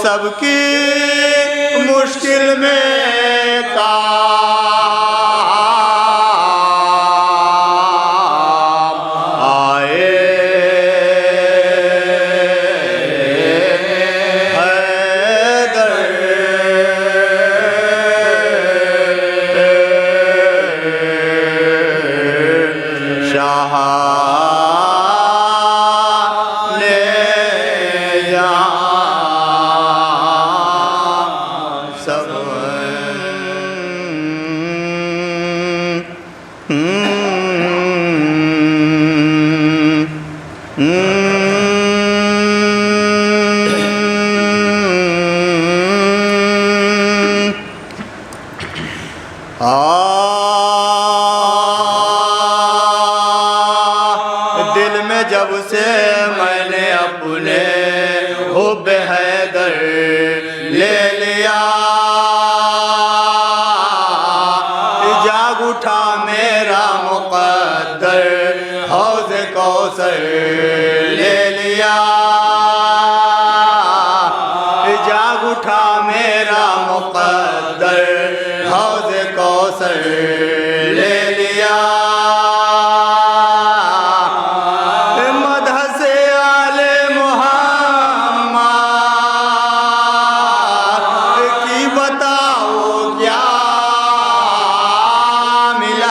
سب کی مشکل میں کام آئے حیدر شاہ دل میں جب سے میں نے اپنے حب حیدر لے لیا جاگ اٹھا میرا مقدر حوض کوثر لے لیا جاگ اٹھا میرا مقدر حوض کوثر لے لیا مدح سے آل محمد کی بتاؤ کیا ملا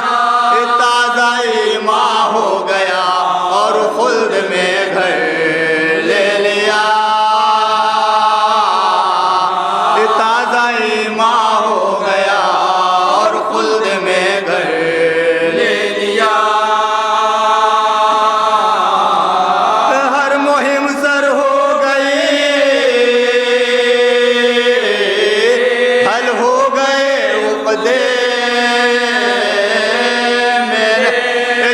تازہ ایمان ہو گیا اور خلد میں گھر لے لیا تازہ ایمان ہو گیا اور خلد میں گھر لے لیا ہر مہم سر ہو گئی حل ہو گئے عقدے میرے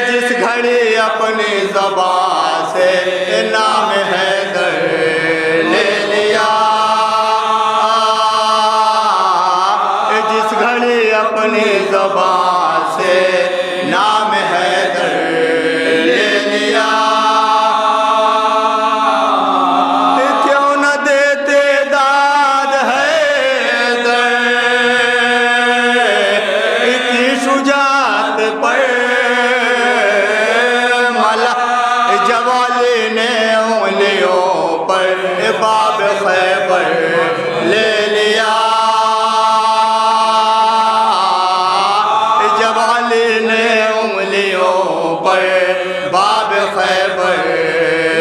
جس گھڑی اپنی زبان سے نام حیدر لے لیا جس گھڑی اپنی زبان سے نام حیدر لے لیا کیوں نہ دیتے داد حیدر کی شجاعت پر ملا جوالی نے انگلیوں پر باب خیبر لے لیا جوالی نے انگلیوں پر باب خیبر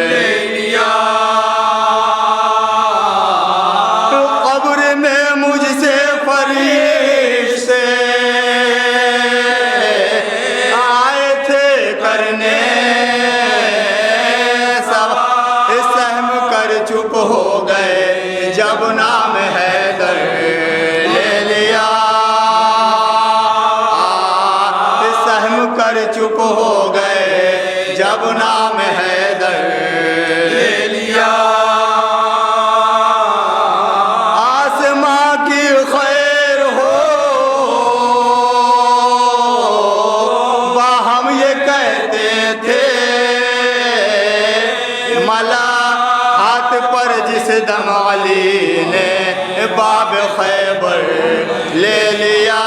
لے لیا قبر میں مجھ سے فرشتے آئے تھے کرنے سہم کر چپ ہو گئے جب نام حیدر لے لیا سہم کر چپ ہو گئے جب نام حیدر لے لیا آسماں کی خیر ہو باہم یہ کہتے تھے ملا ہاتھ پر جس دم علی نے باب خیبر لے لیا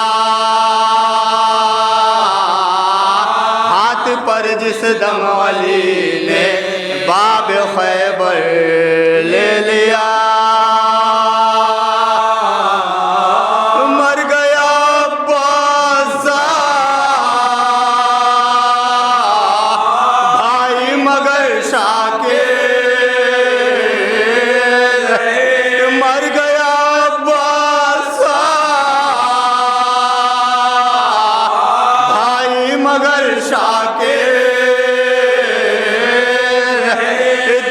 ہاتھ پر جس دم علی نے باب خیبر لے لیا مر گیا عباس بھائی مگر شاکر مر گیا عباس بھائی مگر شاکر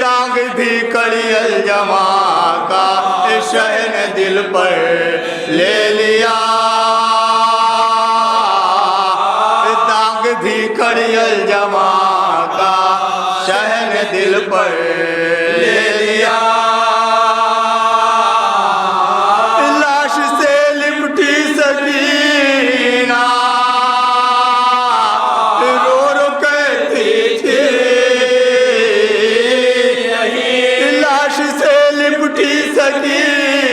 داغ بھی کڑی الجماع کا شہن دل پر لے لیا داغ بھی کڑی الجماع کا شہن دل پر لے لیا لاش سے لپٹی سکینہ رو رو کہتی تھی لاش سے لپٹی سکینہ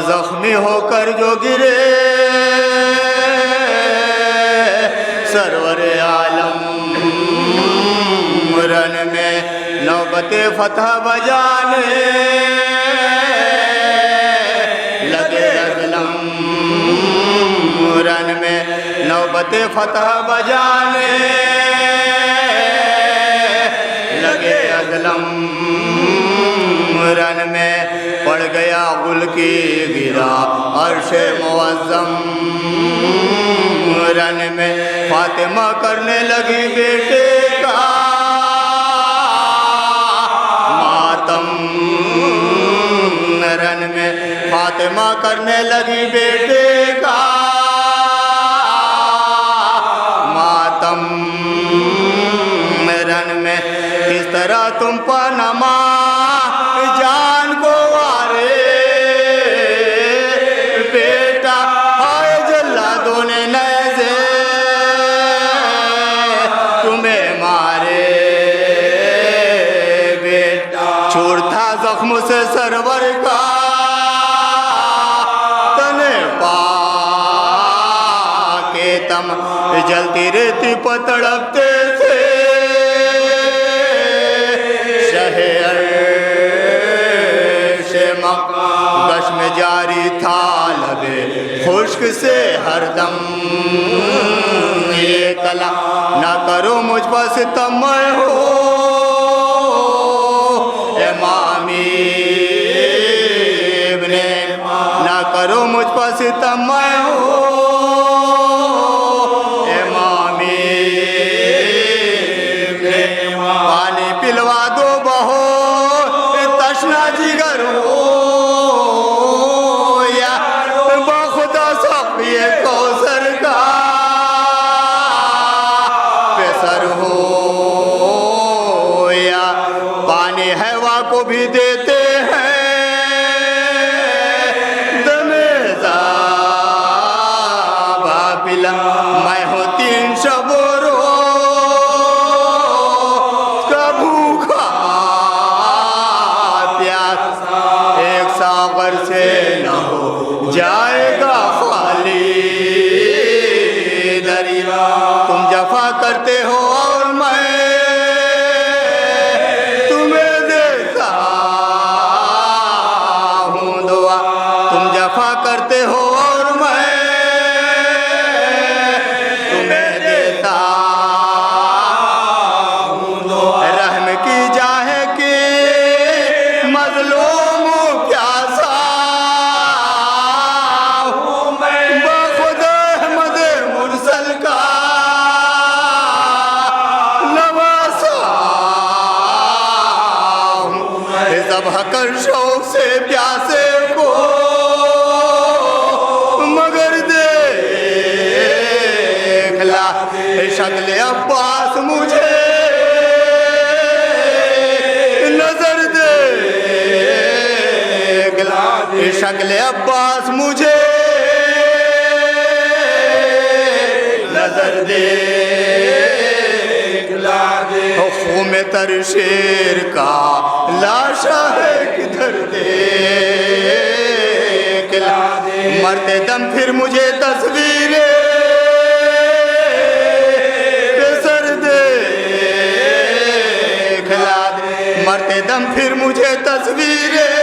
زخمی ہو کر جو گرے سرور عالم رن میں نوبت فتح بجانے لگے ازلم رن میں نوبت فتح بجانے لگے ازلم رن میں پڑ گیا غل کی گرا عرش معظم رن میں فاطمہ کرنے لگی بیٹے کا ماتم رن میں فاطمہ کرنے لگی بیٹے کا ماتم رن میں کس طرح تم پانما جان کو وارے بیٹا ہائے جلادوں نے نیزے تمہیں مارے بیٹا چھوڑ تھا زخم سے سرور کا تنے پا کے تم جلتی ریتی پر تڑپتے تھے شہر گش میں جاری تھا لبے خشک سے ہر دم یہ کلام نہ کرو مجھ پر ستم میں ہو امامی ابن نہ کرو مجھ پر ستم میں ہو امامی ابن پانی پلوا دو بہو تشنا جگر ہو کو بھی دیتے ہیں دمیزہ بابلا میں ہوں 3 شب و روز کا بھوکا پیاس ایک ساغر سے نہ ہو جائے گا خالی دریا تم جفا کرتے ہو اور میں کرتے ہو اور میں تمہیں دیتا رحم کی جاہ کی مظلوم پیاسا بخود احمد مرسل کا نواسا ذبح کر شوق سے پیاسے کو شکل عباس مجھے نظر دے شکل عباس مجھے نظر دے خون میں تر شیر کا لاشا ہے کدھر دے مرتے دم پھر مجھے تصویریں مرتے دم پھر مجھے تصویریں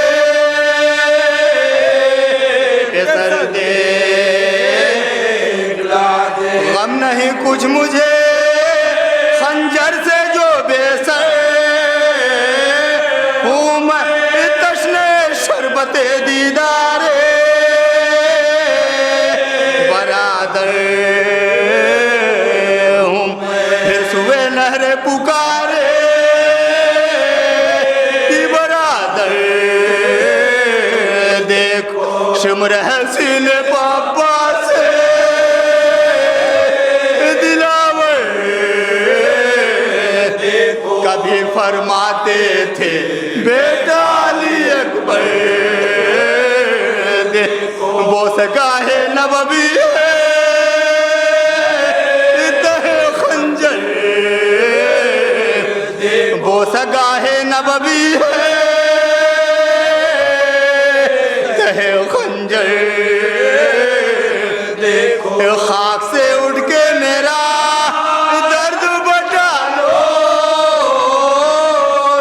سر دے غم نہیں کچھ مجھے خنجر سے جو بے سر دیدار برادر ہوں پھر سوئے نہر پکارے برادر دیکھو شمر حسین پاپا سے دلاور کبھی فرماتے تھے بیٹا علی اکبر بوسگاہ نبوی ہے تہ خنجر بوسگاہ نبوی ہے تہ خنجر خاک سے اٹھ کے میرا درد بٹا لو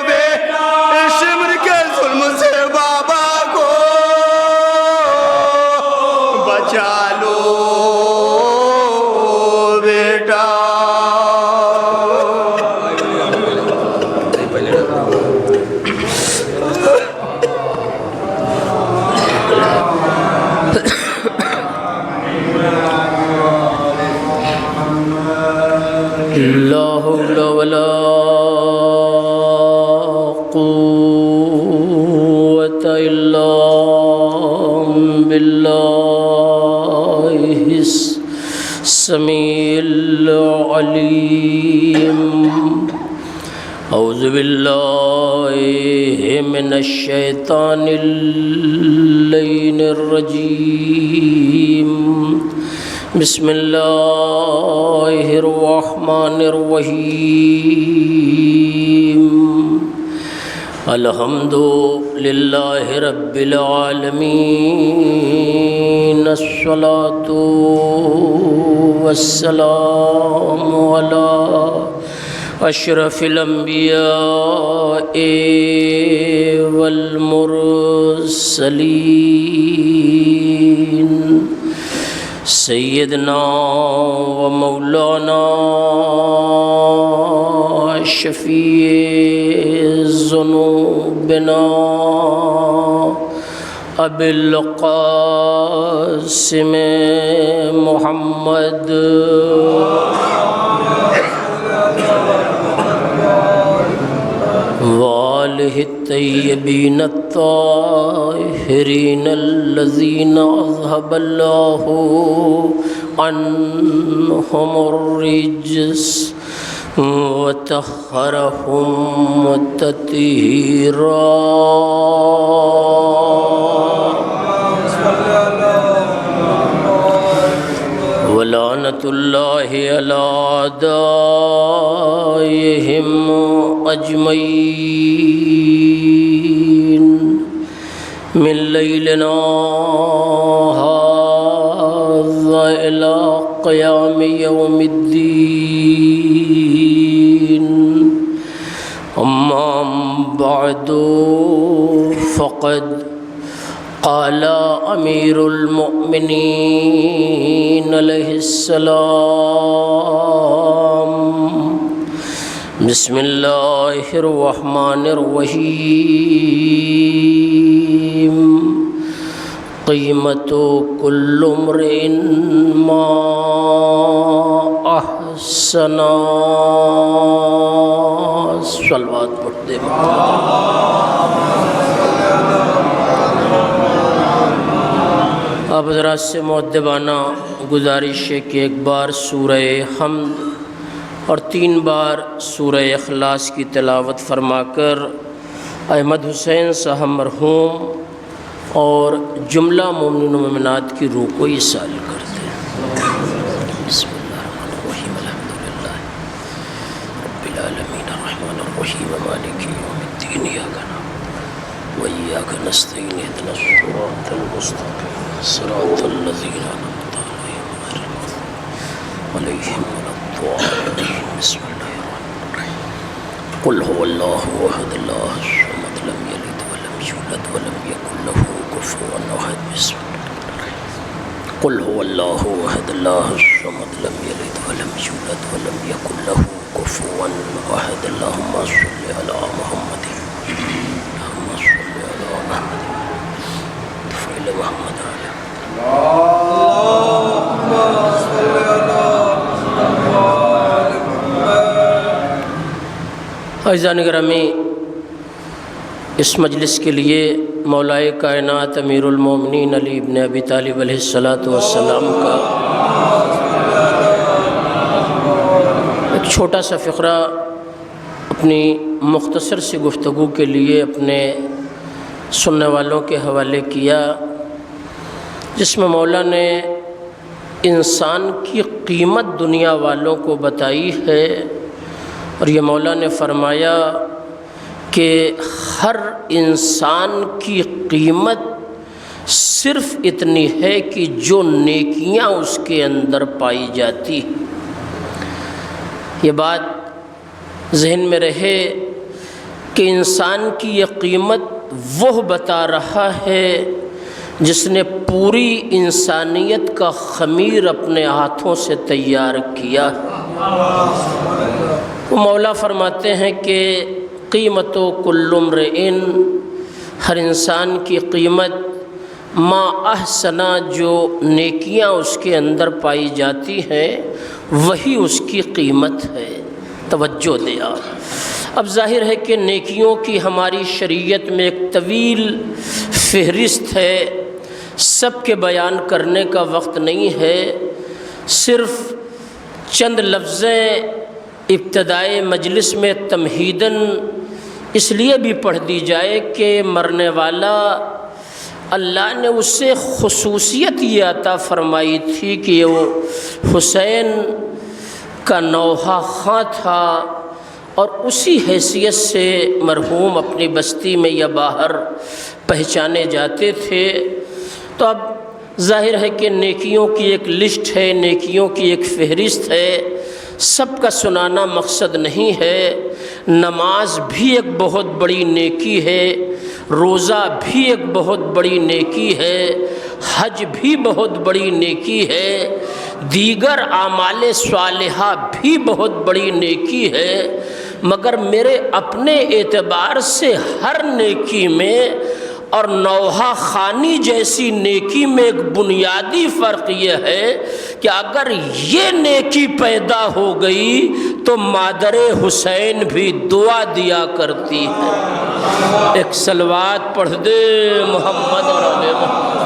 بے شمر کے ظلم سے بابا کو بچا لو بیٹا لا حول ولا قوة إلا بالله السميع العليم أعوذ بالله من الشيطان اللعين الرجيم بسم اللہ الرحمن الرحیم الحمد للہ رب العالمین الصلاة والسلام علی اشرف الانبیاء والمرسلین سیدنا و مولانا شفیع ذنوبنا ابی القاسم محمد وآلہ الطیبین الطاہرین الذین اذہب اللہ عنہم الرجس وطہرہم تطہیرا ولعنت اللہ علی اعدائہم اجمعین من لیلنا ھذا الی قیام یوم الدین اما بعد فقد قال امیر المؤمنین علیہ السلام بسم اللہ الرحمن الرحیم قیمت کل امرئ ما احسن صلوات پڑھتے اب حضرات سے مؤدبانہ گزارش ہے کہ ایک بار سورہ حمد اور 3 بار سورہ اخلاص کی تلاوت فرما کر احمد حسین صاحب مرحوم اور جملہ مومنین و مومنات کی روح کو ایصال کرتے ہیں۔ بسم اللہ الرحمن الرحیم الحمدللہ رب العالمین الرحمن الرحیم مالک یوم الدین ایاک نعبد و ایاک نستعین اهدنا الصراط المستقیم صراط الذین انعمت علیہم غیر المغضوب علیہم ولا الضالین بسم اللہ الرحمن الرحیم قل هو اللہ احد اللہ الصمد لم یلد ولم یولد ولم یکن له كفوا احد بسم اللہ الرحمن الرحیم قل هو اللہ احد اللہ الصمد لم یلد ولم یولد ولم یکن له كفوا احد اللهم صل علی محمد اللهم صل علی محمد اعزائے گرامی، اس مجلس کے لیے مولائے کائنات امیر المومنین علی ابن ابی طالب علیہ الصلاۃ والسلام کا ایک چھوٹا سا فقرہ اپنی مختصر سی گفتگو کے لیے اپنے سننے والوں کے حوالے کیا، جس میں مولا نے انسان کی قیمت دنیا والوں کو بتائی ہے، اور یہ مولا نے فرمایا کہ ہر انسان کی قیمت صرف اتنی ہے کہ جو نیکیاں اس کے اندر پائی جاتی۔ یہ بات ذہن میں رہے کہ انسان کی یہ قیمت وہ بتا رہا ہے جس نے پوری انسانیت کا خمیر اپنے ہاتھوں سے تیار کیا۔ وہ مولا فرماتے ہیں کہ قیمت و کل امرئ، ہر انسان کی قیمت ما احسنا، جو نیکیاں اس کے اندر پائی جاتی ہیں وہی اس کی قیمت ہے۔ توجہ دیا۔ اب ظاہر ہے کہ نیکیوں کی ہماری شریعت میں ایک طویل فہرست ہے، سب کے بیان کرنے کا وقت نہیں ہے، صرف چند لفظیں ابتدائے مجلس میں تمہیداً اس لیے بھی پڑھ دی جائے کہ مرنے والا اللہ نے اس سے خصوصیت یہ عطا فرمائی تھی کہ وہ حسین کا نوحہ خاں تھا، اور اسی حیثیت سے مرحوم اپنی بستی میں یا باہر پہچانے جاتے تھے۔ تو اب ظاہر ہے کہ نیکیوں کی ایک لسٹ ہے، نیکیوں کی ایک فہرست ہے، سب کا سنانا مقصد نہیں ہے۔ نماز بھی ایک بہت بڑی نیکی ہے، روزہ بھی ایک بہت بڑی نیکی ہے، حج بھی بہت بڑی نیکی ہے، دیگر اعمال صالحہ بھی بہت بڑی نیکی ہے، مگر میرے اپنے اعتبار سے ہر نیکی میں اور نوحہ خوانی جیسی نیکی میں ایک بنیادی فرق یہ ہے کہ اگر یہ نیکی پیدا ہو گئی تو مادر حسین بھی دعا دیا کرتی ہے۔ ایک صلوات پڑھ دے محمد اور آل محمد۔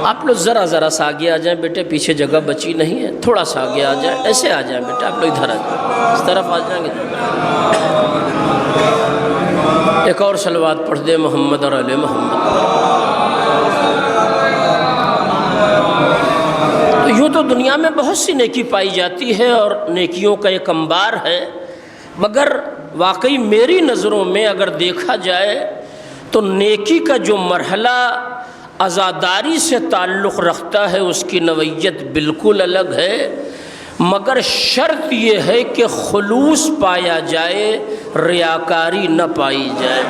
آپ لوگ ذرا سا آگے آ جائیں بیٹے، پیچھے جگہ بچی نہیں ہے، تھوڑا سا آگے آ جائیں، ایسے آ جائیں بیٹے، آپ لوگ ادھر آ جائیں، اس طرف آ جائیں گے۔ ایک اور صلوات پڑھ دے محمد اور آل محمد۔ تو یوں تو دنیا میں بہت سی نیکی پائی جاتی ہے اور نیکیوں کا ایک انبار ہے، مگر واقعی میری نظروں میں اگر دیکھا جائے تو نیکی کا جو مرحلہ عزاداری سے تعلق رکھتا ہے اس کی نوعیت بالکل الگ ہے، مگر شرط یہ ہے کہ خلوص پایا جائے، ریاکاری نہ پائی جائے،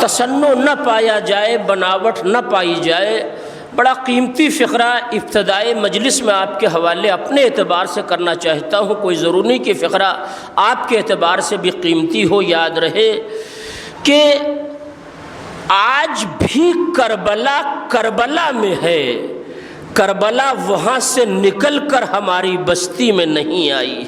تصنع نہ پایا جائے، بناوٹ نہ پائی جائے۔ بڑا قیمتی فقرہ ابتدائی مجلس میں آپ کے حوالے اپنے اعتبار سے کرنا چاہتا ہوں، کوئی ضروری نہیں کہ فقرہ آپ کے اعتبار سے بھی قیمتی ہو۔ یاد رہے کہ آج بھی کربلا میں ہے، کربلا وہاں سے نکل کر ہماری بستی میں نہیں آئی۔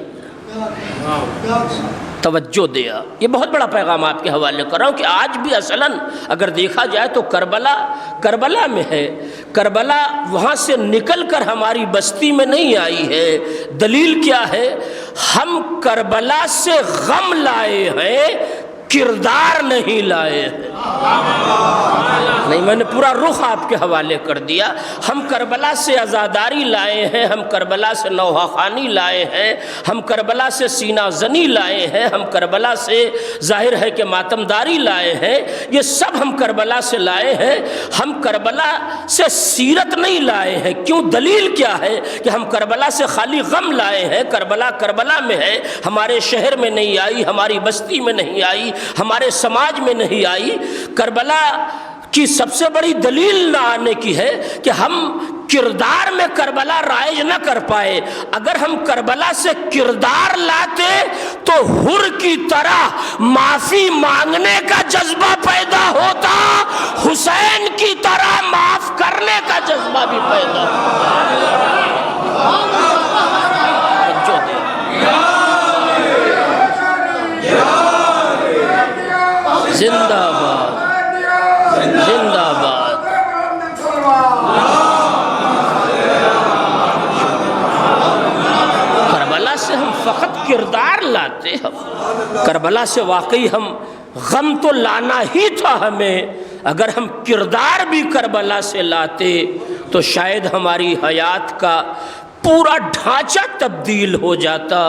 توجہ دیا، یہ بہت بڑا پیغام آپ کے حوالے کر رہا ہوں کہ آج بھی اصلاً اگر دیکھا جائے تو کربلا میں ہے، کربلا وہاں سے نکل کر ہماری بستی میں نہیں آئی ہے۔ دلیل کیا ہے؟ ہم کربلا سے غم لائے ہیں، کردار نہیں لائے ہیں۔ نہیں، میں نے پورا رخ آپ کے حوالے کر دیا۔ ہم کربلا سے عزاداری لائے ہیں، ہم کربلا سے نوحہ خوانی لائے ہیں، ہم کربلا سے سینہ زنی لائے ہیں، ہم کربلا سے ظاہر ہے کہ ماتمداری لائے ہیں، یہ سب ہم کربلا سے لائے ہیں۔ ہم کربلا سے سیرت نہیں لائے ہیں۔ کیوں؟ دلیل کیا ہے کہ ہم کربلا سے خالی غم لائے ہیں۔ کربلا میں ہے، ہمارے شہر میں نہیں آئی، ہماری بستی میں نہیں آئی، ہمارے سماج میں نہیں آئی۔ کربلا کی سب سے بڑی دلیل نہ آنے کی ہے کہ ہم کردار میں کربلا رائج نہ کر پائے۔ اگر ہم کربلا سے کردار لاتے تو حر کی طرح معافی مانگنے کا جذبہ پیدا ہوتا، حسین کی طرح معاف کرنے کا جذبہ بھی پیدا ہوتا۔ لاتے ہم، کربلا سے واقعی ہم غم تو لانا ہی تھا ہمیں، اگر ہم کردار بھی کربلا سے لاتے تو شاید ہماری حیات کا پورا ڈھانچہ تبدیل ہو جاتا۔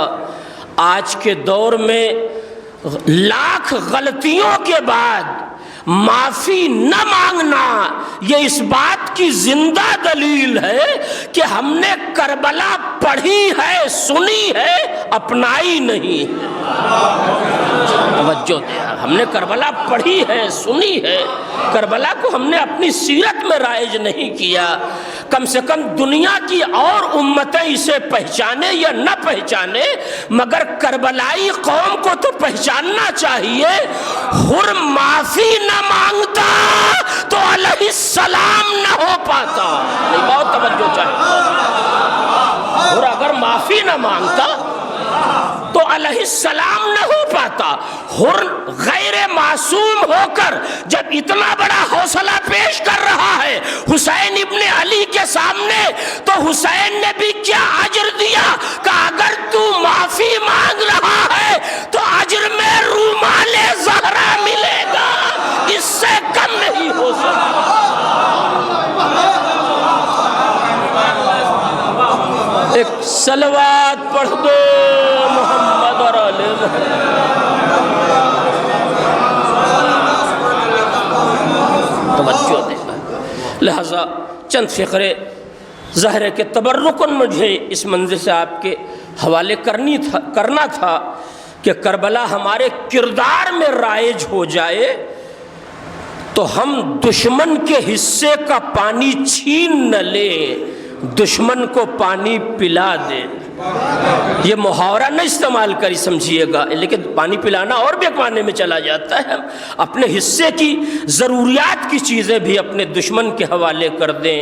آج کے دور میں لاکھ غلطیوں کے بعد معافی نہ مانگنا یہ اس بات کی زندہ دلیل ہے کہ ہم نے کربلا پڑھی ہے، سنی ہے، اپنائی نہیں ہے۔ توجہ دیا، ہم نے کربلا پڑھی ہے، سنی ہے، کربلا کو ہم نے اپنی سیرت میں رائج نہیں کیا۔ کم سے کم دنیا کی اور امتیں اسے پہچانے یا نہ پہچانے، مگر کربلائی قوم کو تو پہچاننا چاہیے۔ حر معافی نہ مانگتا تو علیہ السلام نہ ہو پاتا۔ نہیں، بہت توجہ چاہیے۔ اور اگر معافی نہ مانگتا تو علیہ السلام نہ ہو پاتا۔ حر غیر معصوم ہو کر جب اتنا بڑا حوصلہ پیش کر رہا ہے حسین ابن علی کے سامنے، تو حسین نے بھی کیا اجر دیا کہ اگر تو معافی مانگ رہا ہے تو اجر میں رومال زہرا ملے گا، اس سے کم نہیں ہو سکتا۔ ایک صلوات پڑھ دو محمد اور آل محمد۔ توجہ دینا، لہذا چند فقرے ظاہر کے تبرکن مجھے اس منظر سے آپ کے حوالے کرنا تھا کہ کربلا ہمارے کردار میں رائج ہو جائے تو ہم دشمن کے حصے کا پانی چھین نہ لیں، دشمن کو پانی پلا دیں۔ یہ محاورہ نہ استعمال کری سمجھیے گا، لیکن پانی پلانا اور بھی ایک معنی میں چلا جاتا ہے۔ اپنے حصے کی ضروریات کی چیزیں بھی اپنے دشمن کے حوالے کر دیں۔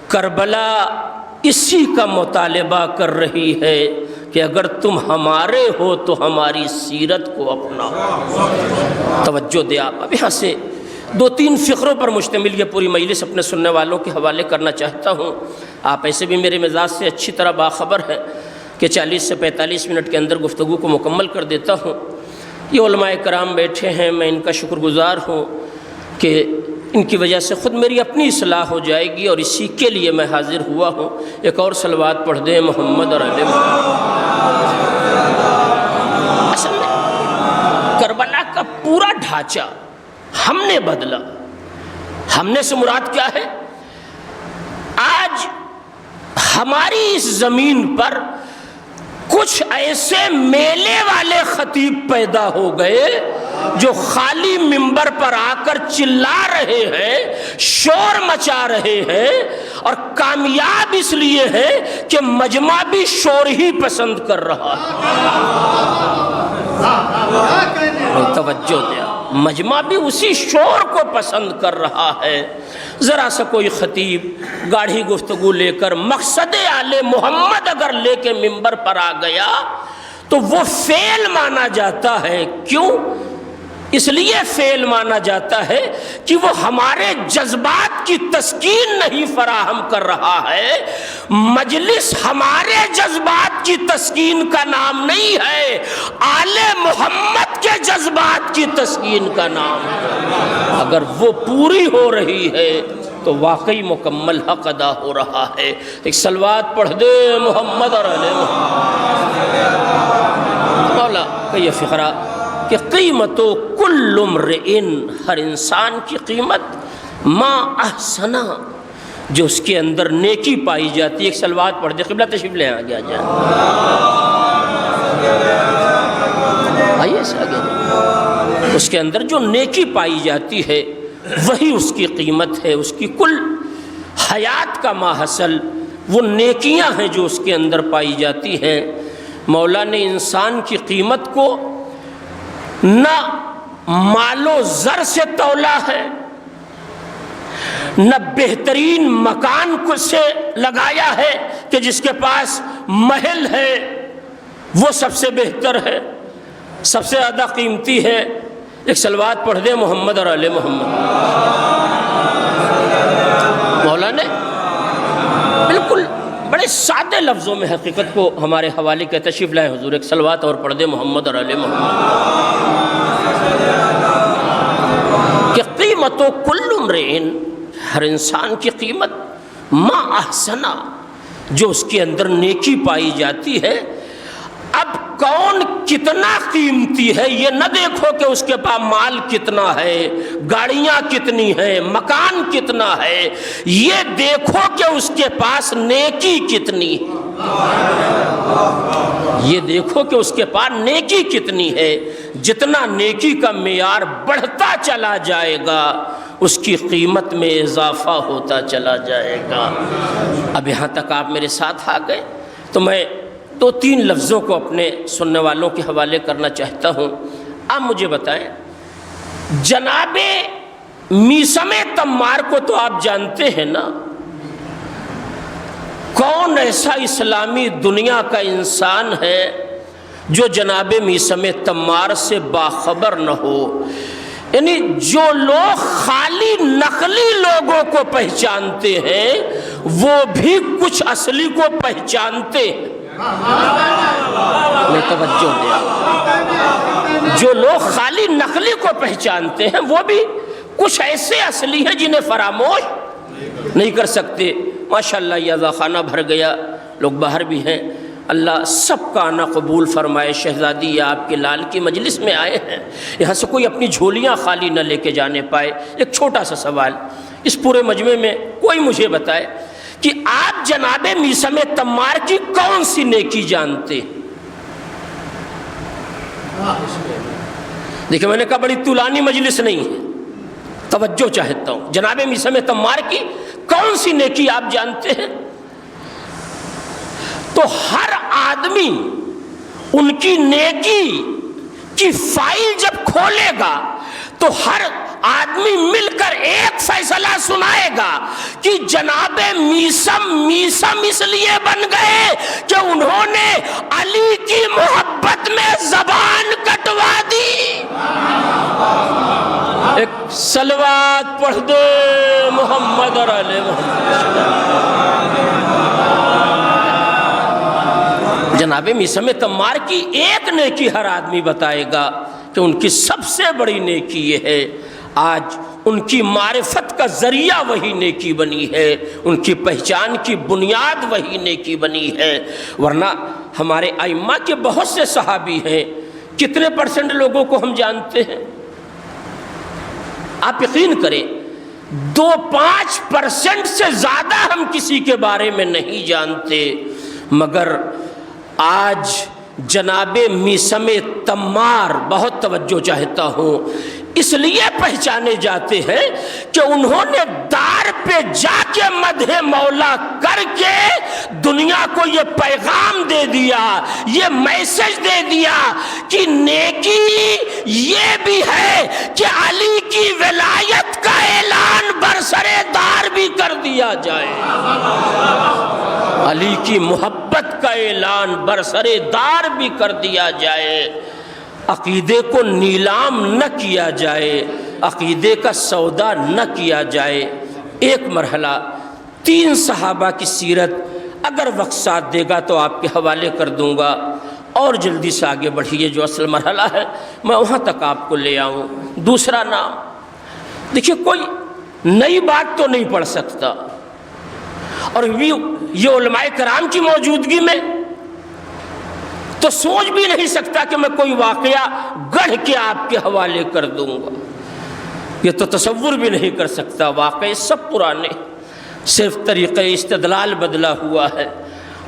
کربلا اسی کا مطالبہ کر رہی ہے کہ اگر تم ہمارے ہو تو ہماری سیرت کو اپناؤ۔ توجہ دے، آپ اب یہاں سے دو تین فقروں پر مشتمل یہ پوری مجلس اپنے سننے والوں کے حوالے کرنا چاہتا ہوں۔ آپ ایسے بھی میرے مزاج سے اچھی طرح باخبر ہیں کہ 40 سے 45 منٹ کے اندر گفتگو کو مکمل کر دیتا ہوں۔ یہ علماء کرام بیٹھے ہیں، میں ان کا شکر گزار ہوں کہ ان کی وجہ سے خود میری اپنی اصلاح ہو جائے گی، اور اسی کے لیے میں حاضر ہوا ہوں۔ ایک اور صلوات پڑھ دیں محمد اور آل محمد۔ اصل میں کربلا کا پورا ڈھانچہ ہم نے بدلا۔ ہم نے سے مراد کیا ہے؟ آج ہماری اس زمین پر کچھ ایسے میلے والے خطیب پیدا ہو گئے جو خالی منبر پر آ کر چلا رہے ہیں، شور مچا رہے ہیں، اور کامیاب اس لیے ہے کہ مجمع بھی شور ہی پسند کر رہا ہے۔ توجہ دیا، مجمع بھی اسی شور کو پسند کر رہا ہے۔ ذرا سا کوئی خطیب گاڑھی گفتگو لے کر مقصد آل محمد اگر لے کے منبر پر آ گیا تو وہ فعل مانا جاتا ہے۔ کیوں؟ اس لیے فعل مانا جاتا ہے کہ وہ ہمارے جذبات کی تسکین نہیں فراہم کر رہا ہے۔ مجلس ہمارے جذبات کی تسکین کا نام نہیں ہے، آل محمد کے جذبات کی تسکین کا نام ہے۔ اگر وہ پوری ہو رہی ہے تو واقعی مکمل حق ادا ہو رہا ہے۔ ایک صلوات پڑھ دے محمد اور آل محمد۔ مولا کا یہ فقرہ کہ قیمت کل امرئ، ہر انسان کی قیمت ما احسنا، جو اس کے اندر نیکی پائی جاتی ہے۔ ایک صلوات پڑھ دے، قبلہ تشریف لے آگے آ جائیں، آئیے سے آگے جائیں۔ اس کے اندر جو نیکی پائی جاتی ہے وہی اس کی قیمت ہے، اس کی کل حیات کا ماحصل وہ نیکیاں ہیں جو اس کے اندر پائی جاتی ہیں۔ مولا نے انسان کی قیمت کو نہ مال و زر سے تولا ہے، نہ بہترین مکان کو سے لگایا ہے کہ جس کے پاس محل ہے وہ سب سے بہتر ہے، سب سے زیادہ قیمتی ہے۔ ایک صلوات پڑھ دے محمد اور آل محمد۔ مولا نے بالکل بڑے سادے لفظوں میں حقیقت کو ہمارے حوالے کے تشریف لائیں حضور، ایک صلوات اور پڑھ دے محمد اور آل محمد کہ قیمت و کل امرئ، ہر انسان کی قیمت ما احسنا، جو اس کے اندر نیکی پائی جاتی ہے۔ اب کون کتنا قیمتی ہے یہ نہ دیکھو کہ اس کے پاس مال کتنا ہے، گاڑیاں کتنی ہیں، مکان کتنا ہے، یہ دیکھو کہ اس کے پاس نیکی کتنی ہے۔ یہ دیکھو کہ اس کے پاس نیکی کتنی ہے۔ جتنا نیکی کا معیار بڑھتا چلا جائے گا اس کی قیمت میں اضافہ ہوتا چلا جائے گا۔ اب یہاں تک آپ میرے ساتھ آ گئے تو میں 2-3 لفظوں کو اپنے سننے والوں کے حوالے کرنا چاہتا ہوں۔ اب مجھے بتائیں، جناب میثم تمار کو تو آپ جانتے ہیں نا؟ کون ایسا اسلامی دنیا کا انسان ہے جو جناب میثم تمار سے باخبر نہ ہو؟ یعنی جو لوگ خالی نقلی لوگوں کو پہچانتے ہیں وہ بھی کچھ اصلی کو پہچانتے ہیں۔ میں توجہ دیں، جو لوگ خالی نقلی کو پہچانتے ہیں وہ بھی کچھ ایسے اصلی ہیں جنہیں فراموش نہیں کر سکتے۔ ماشاءاللہ یہ عزاخانہ بھر گیا، لوگ باہر بھی ہیں، اللہ سب کا آنا قبول فرمائے۔ شہزادی یہ آپ کے لال کی مجلس میں آئے ہیں، یہاں سے کوئی اپنی جھولیاں خالی نہ لے کے جانے پائے۔ ایک چھوٹا سا سوال، اس پورے مجمع میں کوئی مجھے بتائے کہ آپ جناب میثم تمار کی کون سی نیکی جانتے ہیں؟ دیکھیں میں نے کہا بڑی طولانی مجلس نہیں ہے، توجہ چاہتا ہوں۔ جناب میثم تمار کی کون سی نیکی آپ جانتے ہیں؟ تو ہر آدمی ان کی نیکی کی فائل جب کھولے گا تو ہر آدمی مل کر ایک فیصلہ سنائے گا کہ جناب میثم اس لیے بن گئے کہ انہوں نے علی کی محبت میں زبان کٹوا دی۔ ایک صلوات پڑھ دے محمد اور آل محمد۔ جناب میثم تمار کی ایک نیکی ہر آدمی بتائے گا کہ ان کی سب سے بڑی نیکی یہ ہے، آج ان کی معرفت کا ذریعہ وہی نیکی بنی ہے، ان کی پہچان کی بنیاد وہی نیکی بنی ہے۔ ورنہ ہمارے ائمہ کے بہت سے صحابی ہیں، کتنے % لوگوں کو ہم جانتے ہیں؟ آپ یقین کریں 2-5% سے زیادہ ہم کسی کے بارے میں نہیں جانتے، مگر آج جناب میثم تمار بہت توجہ چاہتا ہوں، اس لیے پہچانے جاتے ہیں کہ انہوں نے دار پہ جا کے مدح مولا کر کے دنیا کو یہ پیغام دے دیا، یہ میسج دے دیا کہ نیکی یہ بھی ہے کہ علی کی ولایت کا اعلان برسرے دار بھی کر دیا جائے، علی کی محبت کا اعلان برسرے دار بھی کر دیا جائے، عقیدے کو نیلام نہ کیا جائے، عقیدے کا سودا نہ کیا جائے۔ ایک مرحلہ 3 صحابہ کی سیرت اگر وقت ساتھ دے گا تو آپ کے حوالے کر دوں گا، اور جلدی سے آگے بڑھیے، جو اصل مرحلہ ہے میں وہاں تک آپ کو لے آؤں۔ دوسرا نام، دیکھیے کوئی نئی بات تو نہیں پڑھ سکتا، اور یہ علماء کرام کی موجودگی میں تو سوچ بھی نہیں سکتا کہ میں کوئی واقعہ گڑھ کے آپ کے حوالے کر دوں گا، یہ تو تصور بھی نہیں کر سکتا۔ واقعے سب پرانے، صرف طریقہ استدلال بدلا ہوا ہے۔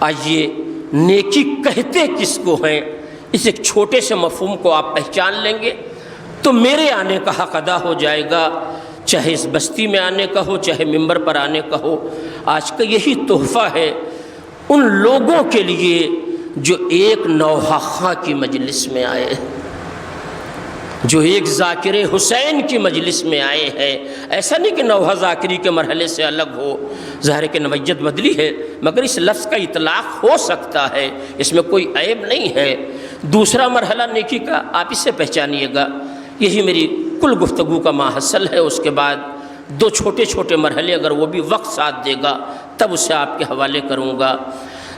آج یہ نیکی کہتے کس کو ہیں، اس ایک چھوٹے سے مفہوم کو آپ پہچان لیں گے تو میرے آنے کا حق ادا ہو جائے گا، چاہے اس بستی میں آنے کا ہو، چاہے ممبر پر آنے کا ہو۔ آج کا یہی تحفہ ہے ان لوگوں کے لیے جو ایک نوحہ خاں کی مجلس میں آئے، جو ایک ذاکر حسین کی مجلس میں آئے ہیں۔ ایسا نہیں کہ نوحہ ذاکری کے مرحلے سے الگ ہو، ظاہر کہ نوعیت بدلی ہے، مگر اس لفظ کا اطلاق ہو سکتا ہے، اس میں کوئی عیب نہیں ہے۔ دوسرا مرحلہ نیکی کا آپ اس سے پہچانیے گا، یہی میری کل گفتگو کا ماحصل ہے۔ اس کے بعد 2 چھوٹے چھوٹے مرحلے اگر وہ بھی وقت ساتھ دے گا تب اسے آپ کے حوالے کروں گا۔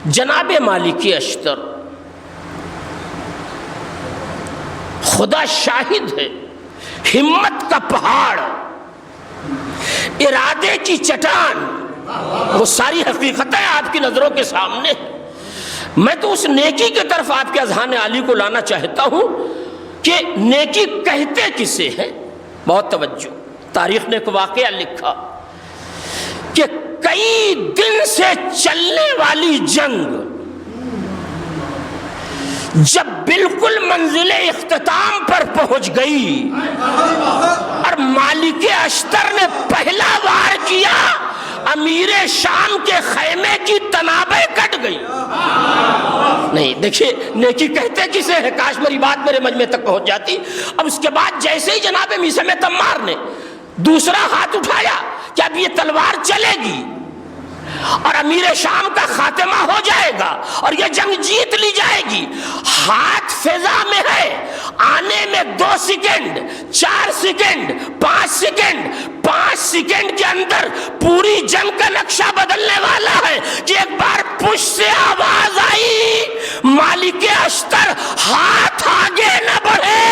جناب مالک اشتر، خدا شاہد ہے، ہمت کا پہاڑ، ارادے کی چٹان، وہ ساری حقیقتیں آپ کی نظروں کے سامنے ہیں۔ میں تو اس نیکی کی طرف آپ کے اذہان عالی کو لانا چاہتا ہوں کہ نیکی کہتے کسے ہیں۔ بہت توجہ، تاریخ نے ایک واقعہ لکھا کہ کئی دن سے چلنے والی جنگ جب بالکل منزل اختتام پر پہنچ گئی اور مالک اشتر نے پہلا وار کیا، امیر شام کے خیمے کی تنابیں کٹ گئی۔ نہیں دیکھیے، نیکی کہتے کسے ہے، کاش میری بات میرے مجمع تک پہنچ جاتی۔ اب اس کے بعد جیسے ہی جناب میثم تمار نے دوسرا ہاتھ اٹھایا کہ اب یہ تلوار چلے گی اور امیر شام کا خاتمہ ہو جائے گا اور یہ جنگ جیت لی جائے گی، ہاتھ فضا میں ہے، آنے میں 2 سیکنڈ، 4 سیکنڈ، 5 سیکنڈ، 5 سیکنڈ کے اندر پوری جنگ کا نقشہ بدلنے والا ہے کہ ایک بار پش سے آواز آئی، مالک اشتر ہاتھ آگے نہ بڑھے۔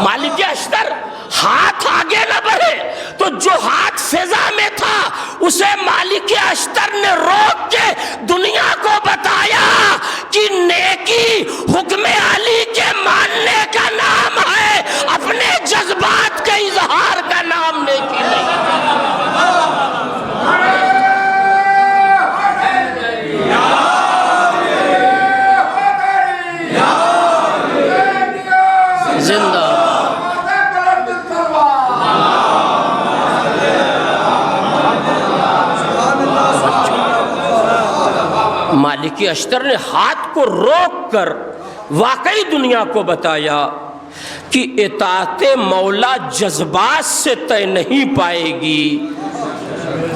مالک اشتر ہاتھ آگے نہ بڑھے تو جو ہاتھ فضا میں تھا اسے مالک اشتر نے روک کے دنیا کو بتایا کہ نیکی حکم علی کے ماننے کا نام ہے، اپنے جذبات کے اظہار کا نام نیکی نہیں۔ زندہ مالک اشتر نے ہاتھ کو روک کر واقعی دنیا کو بتایا کہ اطاعت مولا جذبات سے طے نہیں پائے گی۔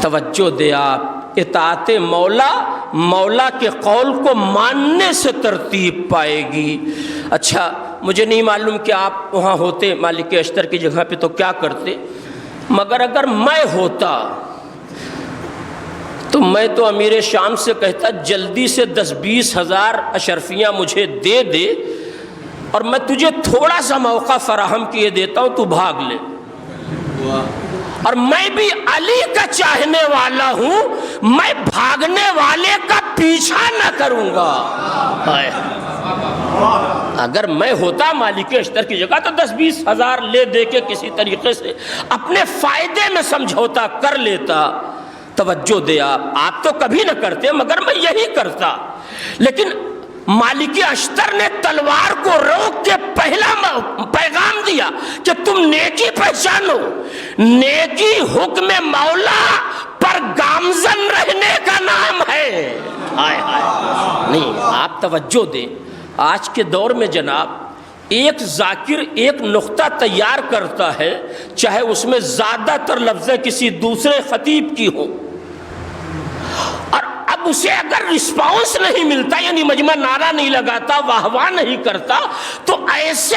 توجہ دے آپ، اطاعت مولا مولا کے قول کو ماننے سے ترتیب پائے گی۔ اچھا، مجھے نہیں معلوم کہ آپ وہاں ہوتے مالک اشتر کی جگہ پہ تو کیا کرتے، مگر اگر میں ہوتا تو میں تو امیر شام سے کہتا جلدی سے 10-20 ہزار اشرفیاں مجھے دے دے اور میں تجھے تھوڑا سا موقع فراہم کیے دیتا ہوں، تو بھاگ لے، اور میں بھی علی کا چاہنے والا ہوں، میں بھاگنے والے کا پیچھا نہ کروں گا۔ اگر میں ہوتا مالک اشتر کی جگہ تو 10-20 ہزار لے دے کے کسی طریقے سے اپنے فائدے میں سمجھوتا کر لیتا۔ توجہ دے آپ تو کبھی نہ کرتے مگر میں یہی کرتا، لیکن مالک اشتر نے تلوار کو روک کے پہلا پیغام دیا کہ تم نیکی پہچانو، نیکی حکم مولا پر گامزن رہنے کا نام ہے۔ ہائے ہائے، نہیں آپ توجہ دیں، آج کے دور میں جناب ایک ذاکر ایک نقطہ تیار کرتا ہے، چاہے اس میں زیادہ تر لفظیں کسی دوسرے خطیب کی ہوں، اور اب اسے اگر رسپانس نہیں ملتا، یعنی مجمع نعرہ نہیں لگاتا، واہ واہ نہیں کرتا، تو ایسے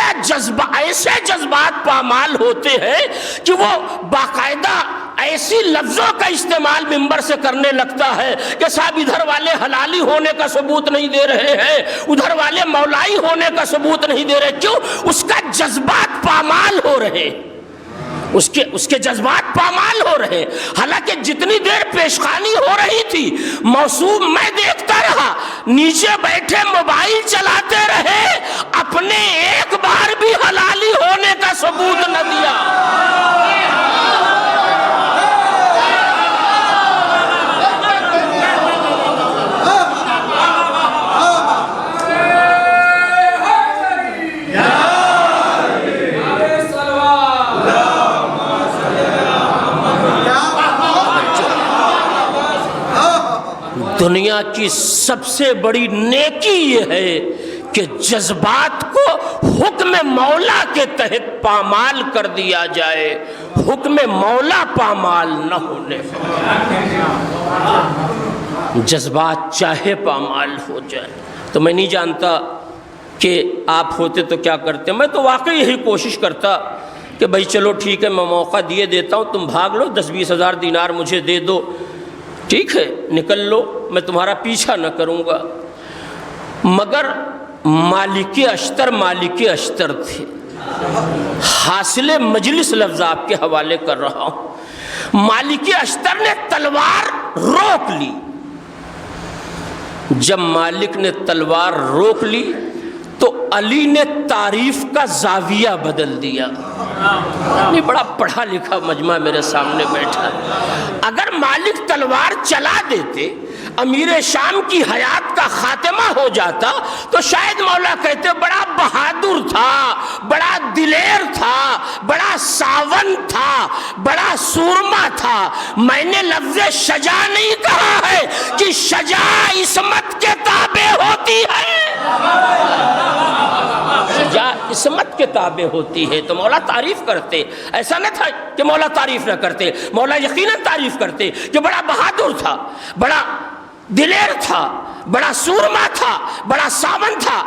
جذبات پامال ہوتے ہیں کہ وہ باقاعدہ ایسی لفظوں کا استعمال منبر سے کرنے لگتا ہے کہ صاحب ادھر والے حلالی ہونے کا ثبوت نہیں دے رہے ہیں، ادھر والے مولائی ہونے کا ثبوت نہیں دے رہے۔ کیوں؟ اس کا جذبات پامال ہو رہے، اس کے جذبات پامال ہو رہے۔ حالانکہ جتنی دیر پیشخانی ہو رہی تھی موصوم میں دیکھتا رہا، نیچے بیٹھے موبائل چلاتے رہے، اپنے ایک بار بھی حلالی ہونے کا ثبوت نہ دیا۔ دنیا کی سب سے بڑی نیکی یہ ہے کہ جذبات کو حکم مولا کے تحت پامال کر دیا جائے، حکم مولا پامال نہ ہونے جذبات چاہے پامال ہو جائے۔ تو میں نہیں جانتا کہ آپ ہوتے تو کیا کرتے، میں تو واقعی یہی کوشش کرتا کہ بھائی چلو ٹھیک ہے، میں موقع دیے دیتا ہوں، تم بھاگ لو، 10-20 ہزار دینار مجھے دے دو، ٹھیک ہے نکل لو، میں تمہارا پیچھا نہ کروں گا۔ مگر مالک اشتر تھے۔ حاصل مجلس لفظ آپ کے حوالے کر رہا ہوں۔ مالک اشتر نے تلوار روک لی۔ جب مالک نے تلوار روک لی تو علی نے تعریف کا زاویہ بدل دیا۔ نہیں، بڑا پڑھا لکھا مجمع میرے سامنے بیٹھا۔ اگر مالک تلوار چلا دیتے، امیر شام کی حیات کا خاتمہ ہو جاتا، تو شاید مولا کہتے بڑا بہادر تھا، بڑا دلیر تھا، بڑا ساون تھا، بڑا سورما تھا۔ میں نے لفظ شجاع نہیں کہا ہے کہ شجاع عصمت کے تابع ہوتی ہے، شجاع عصمت کے تابع ہوتی ہے۔ تو مولا تعریف کرتے، ایسا نہ تھا کہ مولا تعریف نہ کرتے، مولا یقیناً تعریف کرتے کہ بڑا بہادر تھا، بڑا دلیر تھا، بڑا سورما تھا، بڑا ساون تھا،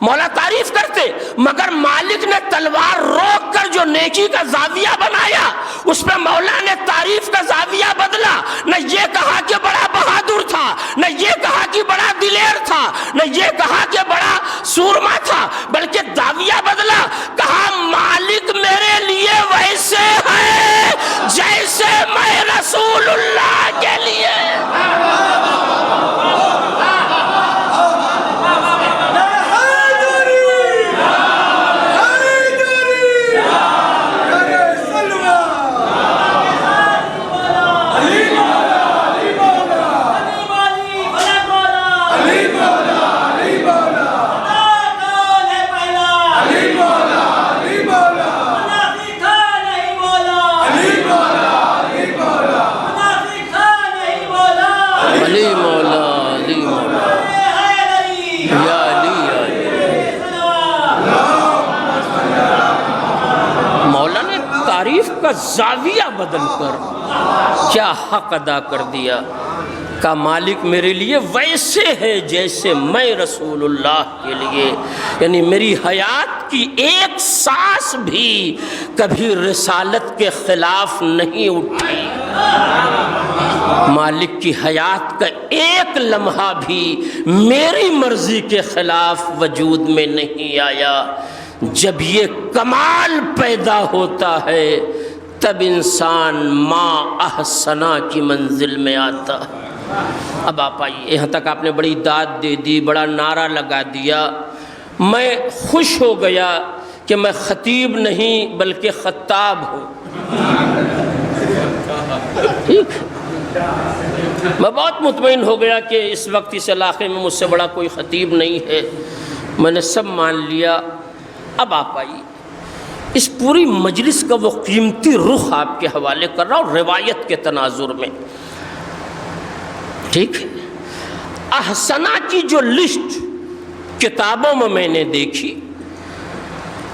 مولا تعریف کرتے۔ مگر مالک نے تلوار روک کر جو نیکی کا زاویہ بنایا، اس پہ مولا نے تعریف کا زاویہ بدلا۔ نہ یہ کہا کہ بڑا بہادر تھا، نہ یہ کہا کہ بڑا دلیر تھا، نہ یہ کہا کہ بڑا سورما تھا، بلکہ زاویہ بدلا۔ کہا مالک میرے لیے ویسے ہے جیسے میں رسول اللہ کے لیے۔ کا زاویہ بدل کر کیا حق ادا کر دیا۔ کا مالک میرے لیے ویسے ہے جیسے میں رسول اللہ کے لیے، یعنی میری حیات کی ایک سانس بھی کبھی رسالت کے خلاف نہیں اٹھی، مالک کی حیات کا ایک لمحہ بھی میری مرضی کے خلاف وجود میں نہیں آیا۔ جب یہ کمال پیدا ہوتا ہے تب انسان ما احسنا کی منزل میں آتا۔ اب آپ آئیے، یہاں تک آپ نے بڑی داد دے دی، بڑا نعرہ لگا دیا، میں خوش ہو گیا کہ میں خطیب نہیں بلکہ خطاب ہوں۔ ٹھیک، میں بہت مطمئن ہو گیا کہ اس وقت اس علاقے میں مجھ سے بڑا کوئی خطیب نہیں ہے، میں نے سب مان لیا۔ اب آپ آئیے، اس پوری مجلس کا وہ قیمتی رخ آپ کے حوالے کر رہا ہوں روایت کے تناظر میں۔ ٹھیک ہے، احسنہ کی جو لسٹ کتابوں میں نے دیکھی،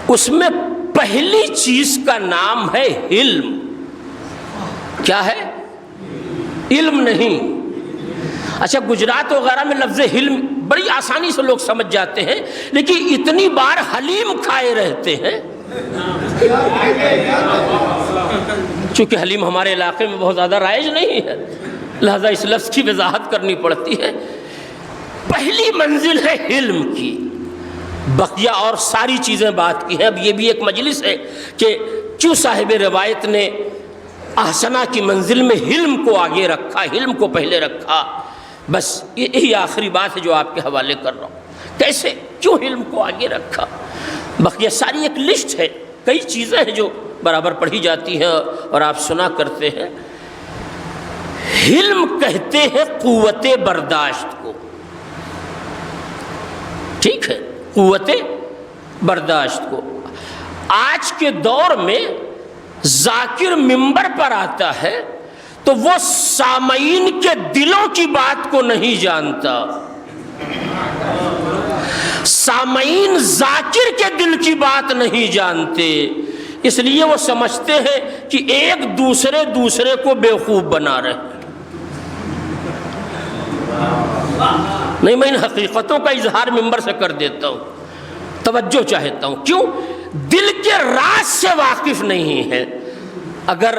اس میں پہلی چیز کا نام ہے علم۔ کیا ہے؟ علم نہیں۔ اچھا، گجرات وغیرہ میں لفظ علم بڑی آسانی سے لوگ سمجھ جاتے ہیں، لیکن اتنی بار حلیم کھائے رہتے ہیں، چونکہ حلیم ہمارے علاقے میں بہت زیادہ رائج نہیں ہے، لہذا اس لفظ کی وضاحت کرنی پڑتی ہے۔ پہلی منزل ہے علم کی، بقیہ اور ساری چیزیں بات کی ہیں۔ اب یہ بھی ایک مجلس ہے کہ کیوں صاحب روایت نے احسنہ کی منزل میں علم کو آگے رکھا، علم کو پہلے رکھا، بس یہی آخری بات ہے جو آپ کے حوالے کر رہا ہوں۔ کیسے، کیوں علم کو آگے رکھا؟ بقیہ ساری ایک لسٹ ہے، کئی چیزیں ہیں جو برابر پڑھی جاتی ہیں اور آپ سنا کرتے ہیں۔ علم کہتے ہیں قوت برداشت کو، ٹھیک ہے، قوت برداشت کو۔ آج کے دور میں ذاکر منبر پر آتا ہے تو وہ سامعین کے دلوں کی بات کو نہیں جانتا، سامعین ذاکر کے دل کی بات نہیں جانتے، اس لیے وہ سمجھتے ہیں کہ ایک دوسرے کو بیوقوف بنا رہے ہیں۔ نہیں، میں ان حقیقتوں کا اظہار منبر سے کر دیتا ہوں، توجہ چاہتا ہوں، کیوں؟ دل کے راز سے واقف نہیں ہے۔ اگر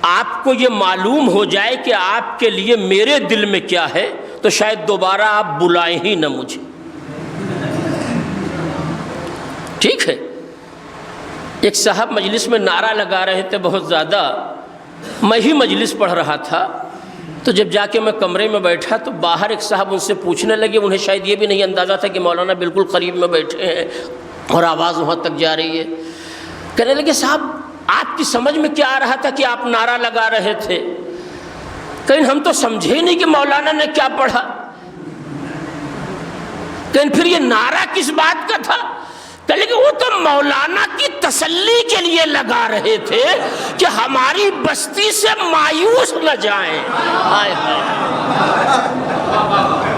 آپ کو یہ معلوم ہو جائے کہ آپ کے لیے میرے دل میں کیا ہے تو شاید دوبارہ آپ بلائیں ہی نہ مجھے. ٹھیک ہے. ایک صاحب مجلس میں نعرہ لگا رہے تھے بہت زیادہ، میں ہی مجلس پڑھ رہا تھا، تو جب جا کے میں کمرے میں بیٹھا تو باہر ایک صاحب ان سے پوچھنے لگے، انہیں شاید یہ بھی نہیں اندازہ تھا کہ مولانا بالکل قریب میں بیٹھے ہیں اور آواز وہاں تک جا رہی ہے. کہنے لگے صاحب آپ کی سمجھ میں کیا آ رہا تھا کہ آپ نعرہ لگا رہے تھے؟ کہیں ہم تو سمجھے نہیں کہ مولانا نے کیا پڑھا. کہیں پھر یہ نعرہ کس بات کا تھا؟ کہ وہ تو مولانا کی تسلی کے لیے لگا رہے تھے کہ ہماری بستی سے مایوس نہ جائیں.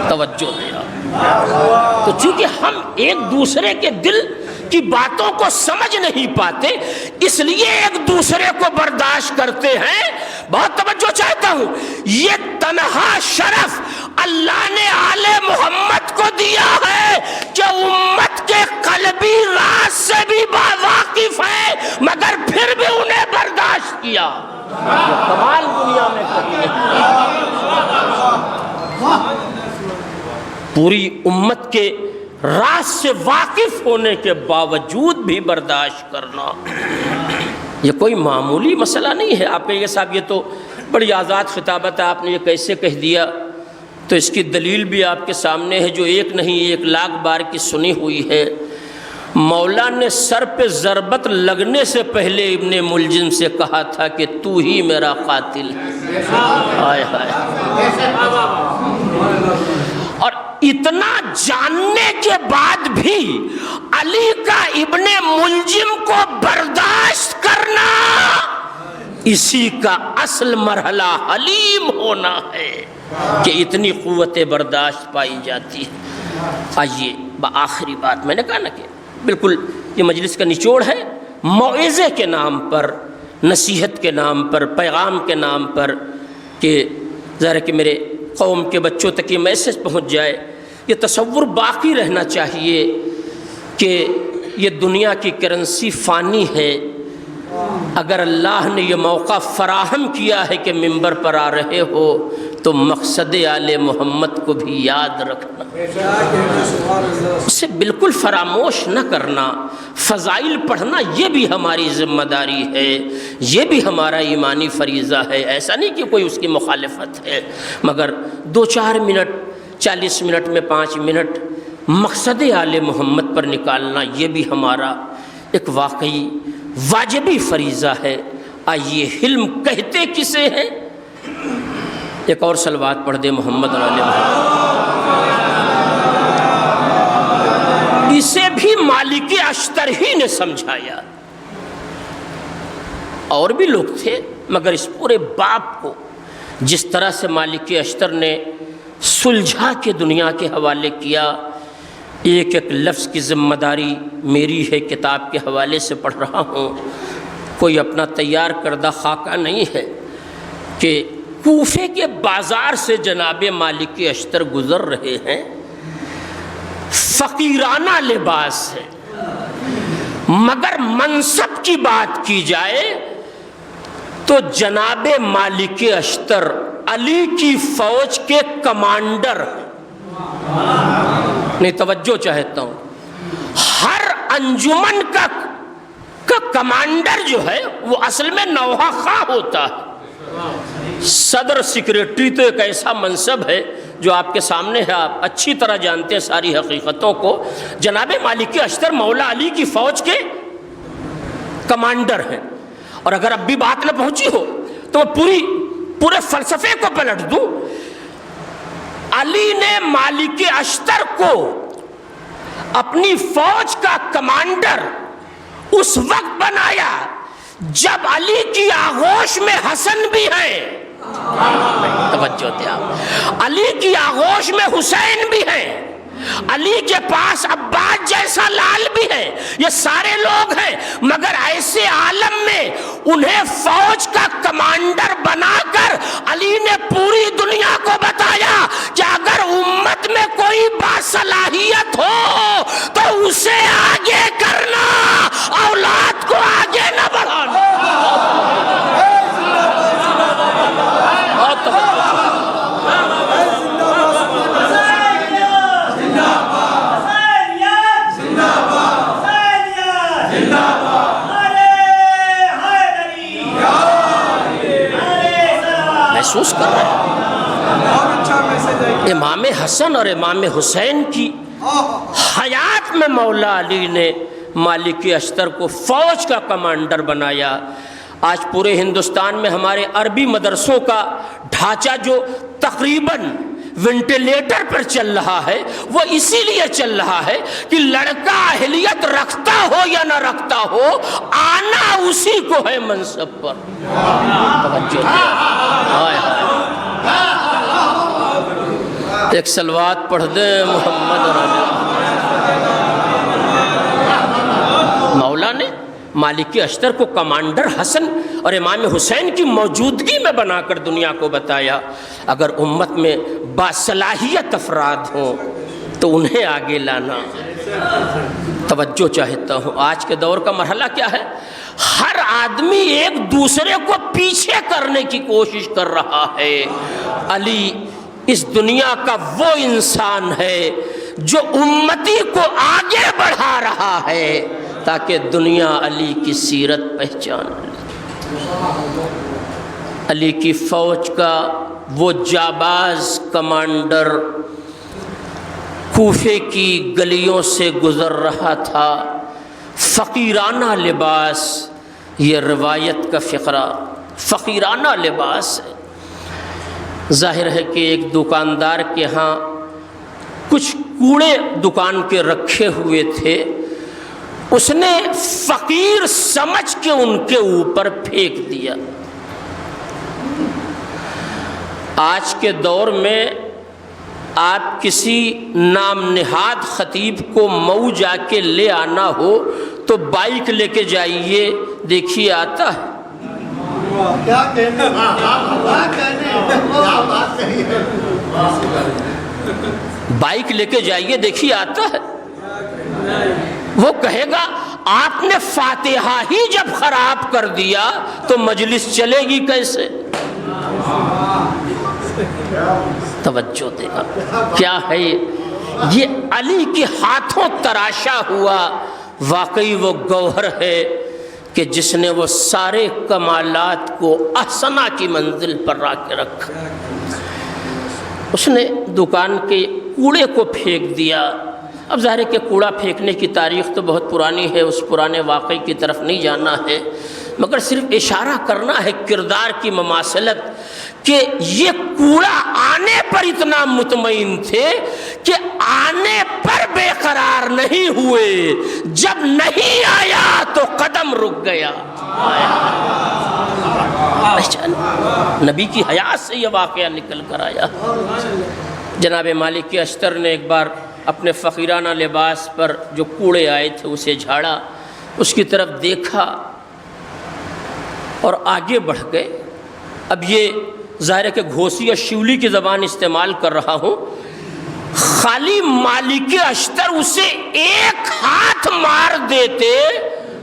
توجہ دیا. تو چونکہ ہم ایک دوسرے کے دل کی باتوں کو سمجھ نہیں پاتے اس لیے ایک دوسرے کو برداشت کرتے ہیں. بہت توجہ چاہتا ہوں، یہ تنہا شرف اللہ نے آل محمد کو دیا ہے کہ امت کے قلبی راز سے بھی واقف ہے مگر پھر بھی انہیں برداشت کیا. یہ کمال دنیا میں کرتے پوری امت کے راز سے واقف ہونے کے باوجود بھی برداشت کرنا یہ کوئی معمولی مسئلہ نہیں ہے. آپ کہیں گے صاحب یہ تو بڑی آزاد خطابت ہے، آپ نے یہ کیسے کہہ دیا؟ تو اس کی دلیل بھی آپ کے سامنے ہے جو ایک نہیں 1,00,000 بار کی سنی ہوئی ہے. مولا نے سر پہ ضربت لگنے سے پہلے ابن ملجم سے کہا تھا کہ تو ہی میرا قاتل ہے. ہائے ہائے. اور اتنا جاننے کے بعد بھی علی کا ابن ملجم کو برداشت کرنا اسی کا اصل مرحلہ حلیم ہونا ہے کہ اتنی قوت برداشت پائی جاتی ہے. آئیے آخری بات میں نے کہا نا کہ بالکل یہ مجلس کا نچوڑ ہے، موعظے کے نام پر، نصیحت کے نام پر، پیغام کے نام پر، کہ ظاہر ہے کہ میرے قوم کے بچوں تک یہ میسج پہنچ جائے. یہ تصور باقی رہنا چاہیے کہ یہ دنیا کی کرنسی فانی ہے. اگر اللہ نے یہ موقع فراہم کیا ہے کہ منبر پر آ رہے ہو تو مقصد آل محمد کو بھی یاد رکھنا، اسے بالکل فراموش نہ کرنا. فضائل پڑھنا یہ بھی ہماری ذمہ داری ہے، یہ بھی ہمارا ایمانی فریضہ ہے. ایسا نہیں کہ کوئی اس کی مخالفت ہے، مگر 2-4 منٹ، 40 منٹ میں 5 منٹ مقصد آل محمد پر نکالنا یہ بھی ہمارا ایک واقعی واجبی فریضہ ہے. آئیے حلم کہتے کسے ہیں؟ ایک اور صلوات پڑھ دے محمد علیہ محمد. اسے بھی مالک اشتر ہی نے سمجھایا، اور بھی لوگ تھے مگر اس پورے باب کو جس طرح سے مالک اشتر نے سلجھا کے دنیا کے حوالے کیا، ایک ایک لفظ کی ذمہ داری میری ہے. کتاب کے حوالے سے پڑھ رہا ہوں، کوئی اپنا تیار کردہ خاکہ نہیں ہے کہ کوفے کے بازار سے جناب مالک اشتر گزر رہے ہیں، فقیرانہ لباس ہے، مگر منصب کی بات کی جائے تو جناب مالک اشتر علی کی فوج کے کمانڈر ہیں. نہیں توجہ چاہتا ہوں، ہر انجمن کا کمانڈر جو ہے وہ اصل میں نوحہ خواہ ہوتا ہے. صدر سیکریٹری تو ایک ایسا منصب ہے جو آپ کے سامنے ہے، آپ اچھی طرح جانتے ہیں ساری حقیقتوں کو. جناب مالک اشتر مولا علی کی فوج کے کمانڈر ہیں. اور اگر اب بھی بات نہ پہنچی ہو تو پورے فلسفے کو پلٹ دوں. علی نے مالک اشتر کو اپنی فوج کا کمانڈر اس وقت بنایا جب علی کی آغوش میں حسن بھی ہے. توجہ دیا. علی کی آغوش میں حسین بھی ہے، علی کے پاس عباس جیسا لال بھی ہے، یہ سارے لوگ ہیں، مگر ایسے عالم میں انہیں فوج کا کمانڈر بنا کر علی نے پوری دنیا کو بتایا کہ اگر امت میں کوئی باصلاحیت ہو تو اسے آگے کرنا، اولاد کو آگے نہ بڑھانا. محسوس کر رہے ہیں۔ امام حسن اور امام حسین کی حیات میں مولا علی نے مالک اشتر کو فوج کا کمانڈر بنایا۔ آج پورے ہندوستان میں ہمارے عربی مدرسوں کا ڈھانچہ جو تقریباً وینٹیلیٹر پر چل رہا ہے، وہ اسی لیے چل رہا ہے کہ لڑکا اہلیت رکھتا ہو یا نہ رکھتا ہو، آنا اسی کو ہے منصب پر۔ توجہ دے۔ ہائے ہائے، ایک صلوات پڑھ دیں محمد رسول۔ مولا نے مالک اشتر کو کمانڈر حسن اور امام حسین کی موجودگی میں بنا کر دنیا کو بتایا، اگر امت میں باصلاحیت افراد ہوں تو انہیں آگے لانا۔ توجہ چاہتا ہوں، آج کے دور کا مرحلہ کیا ہے؟ ہر آدمی ایک دوسرے کو پیچھے کرنے کی کوشش کر رہا ہے۔ علی اس دنیا کا وہ انسان ہے جو امتی کو آگے بڑھا رہا ہے تاکہ دنیا علی کی سیرت پہچان لے۔ علی کی فوج کا وہ جاباز کمانڈر کوفے کی گلیوں سے گزر رہا تھا، فقیرانہ لباس، یہ روایت کا فقرہ، فقیرانہ لباس ہے۔ ظاہر ہے کہ ایک دکاندار کے ہاں کچھ کوڑے دکان کے رکھے ہوئے تھے، اس نے فقیر سمجھ کے ان کے اوپر پھینک دیا۔ آج کے دور میں آپ کسی نام نہاد خطیب کو مئو جا کے لے آنا ہو تو بائک لے کے جائیے، دیکھیے آتا ہے۔ بائک لے کے جائیے، دیکھیے آتا ہے۔ وہ کہے گا آپ نے فاتحہ ہی جب خراب کر دیا تو مجلس چلے گی کیسے؟ توجہ دے گا۔ کیا ہے یہ علی کے ہاتھوں تراشا ہوا واقعی وہ گوہر ہے کہ جس نے وہ سارے کمالات کو احسنہ کی منزل پر لا کے رکھا۔ اس نے دکان کے کوڑے کو پھینک دیا۔ اب ظاہر ہے کہ کوڑا پھینکنے کی تاریخ تو بہت پرانی ہے، اس پرانے واقعے کی طرف نہیں جانا ہے، مگر صرف اشارہ کرنا ہے کردار کی مماثلت کہ یہ کوڑا آنے پر اتنا مطمئن تھے کہ آنے پر بے قرار نہیں ہوئے، جب نہیں آیا تو قدم رک گیا۔ نبی کی حیات سے یہ واقعہ نکل کر آیا۔ جناب مالک اشتر نے ایک بار اپنے فقیرانہ لباس پر جو کوڑے آئے تھے اسے جھاڑا، اس کی طرف دیکھا اور آگے بڑھ گئے۔ اب یہ ظاہر ہے کہ گھوسی اور شیولی کی زبان استعمال کر رہا ہوں، خالی مالک اشتر اسے ایک ہاتھ مار دیتے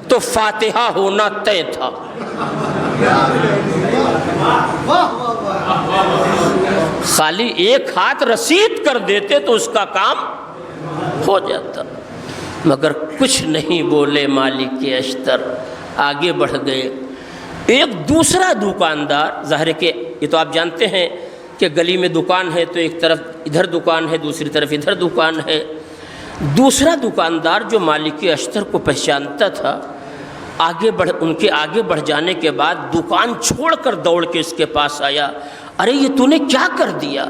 تو فاتحہ ہونا طے تھا۔ خالی ایک ہاتھ رسید کر دیتے تو اس کا کام ہو جاتا، مگر کچھ نہیں بولے مالک اشتر، آگے بڑھ گئے۔ ایک دوسرا دکاندار، ظاہر ہے کہ یہ تو آپ جانتے ہیں کہ گلی میں دکان ہے تو ایک طرف ادھر دکان ہے، دوسری طرف ادھر دکان ہے۔ دوسرا دکاندار جو مالک اشتر کو پہچانتا تھا، ان کے آگے بڑھ جانے کے بعد دکان چھوڑ کر دوڑ کے اس کے پاس آیا۔ ارے یہ تو نے کیا کر دیا؟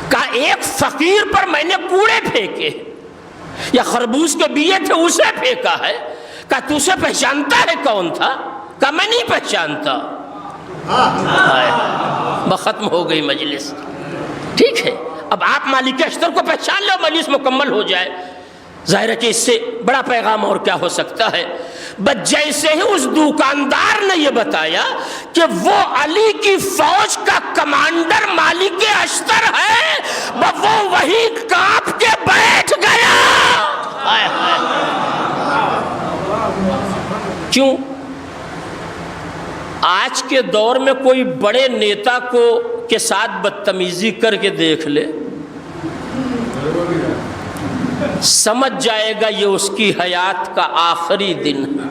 کہا ایک فقیر پر میں نے کوڑے پھینکے، یا خربوز کے بیے تھے اسے پھینکا ہے۔ کہا تو اسے پہچانتا ہے کون تھا؟ کہا میں نہیں پہچانتا۔ ختم ہو گئی مجلس۔ ٹھیک ہے، اب آپ مالک اشتر کو پہچان لو، مجلس مکمل ہو جائے۔ ظاہر ہے کہ اس سے بڑا پیغام اور کیا ہو سکتا ہے؟ بس جیسے ہی اس دکاندار نے یہ بتایا کہ وہ علی کی فوج کا کمانڈر مالک اشتر ہے، وہ وہی کانپ کے بیٹھ گیا۔ کیوں؟ آج کے دور میں کوئی بڑے نیتا کو کے ساتھ بدتمیزی کر کے دیکھ لے، سمجھ جائے گا یہ اس کی حیات کا آخری دن ہے۔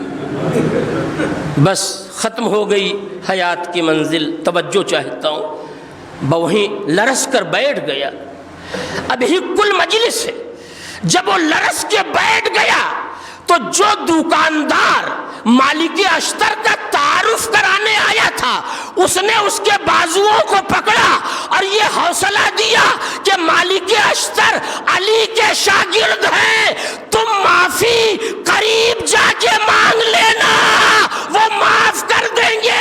بس ختم ہو گئی حیات کی منزل، توجہ چاہتا ہوں، وہیں لرس کر بیٹھ گیا۔ اب ہی کل مجلس ہے، جب وہ لرس کے بیٹھ گیا تو جو دکاندار مالک اشتر کا تعارف کرانے آیا تھا اس نے اس کے بازوؤں کو پکڑا اور یہ حوصلہ دیا کہ مالک اشتر علی کے شاگرد ہیں، تم معافی قریب جا کے مانگ لینا، وہ معاف کر دیں گے۔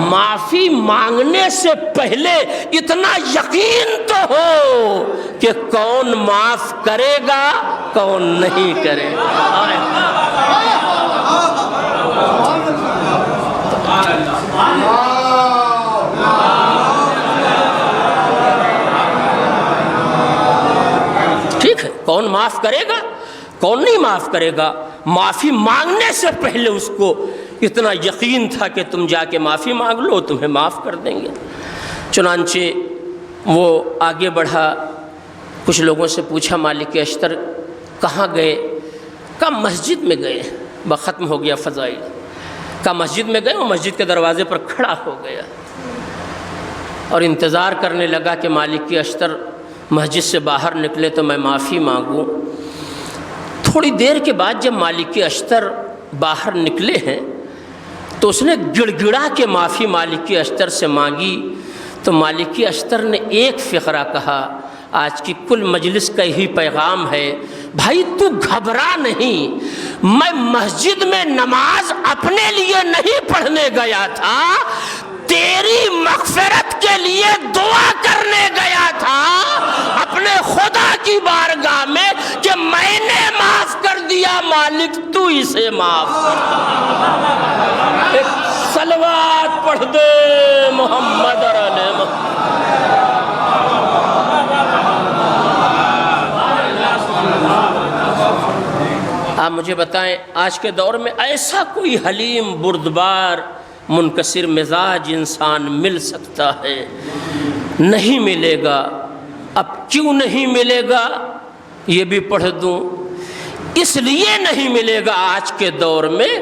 معافی مانگنے سے پہلے اتنا یقین تو ہو کہ کون معاف کرے گا کون نہیں کرے گا۔ ٹھیک ہے، کون معاف کرے گا کون نہیں معاف کرے گا، معافی مانگنے سے پہلے اس کو اتنا یقین تھا کہ تم جا کے معافی مانگ لو، تمہیں معاف کر دیں گے۔ چنانچہ وہ آگے بڑھا، کچھ لوگوں سے پوچھا مالک اشتر کہاں گئے؟ کہا مسجد میں گئے، ختم ہو گیا فضائل۔ کہا مسجد میں گئے؟ وہ مسجد کے دروازے پر کھڑا ہو گیا اور انتظار کرنے لگا کہ مالک اشتر مسجد سے باہر نکلے تو میں معافی مانگوں۔ تھوڑی دیر کے بعد جب مالک اشتر باہر نکلے ہیں تو اس نے گڑ گڑا کے معافی مالک اشتر سے مانگی، تو مالک اشتر نے ایک فقرہ کہا، آج کی کل مجلس کا یہی پیغام ہے، بھائی تو گھبرا نہیں، میں مسجد میں نماز اپنے لیے نہیں پڑھنے گیا تھا، تیری مغفرت کے لیے دعا کرنے گیا تھا اپنے خدا کی بارگاہ میں کہ میں نے معاف کر دیا، مالک تو اسے معاف کر۔ ایک صلوات پڑھ دے محمد اور علی محمد۔ آپ مجھے بتائیں آج کے دور میں ایسا کوئی حلیم بردبار منکسر مزاج انسان مل سکتا ہے؟ نہیں ملے گا۔ اب کیوں نہیں ملے گا یہ بھی پڑھ دوں۔ اس لیے نہیں ملے گا آج کے دور میں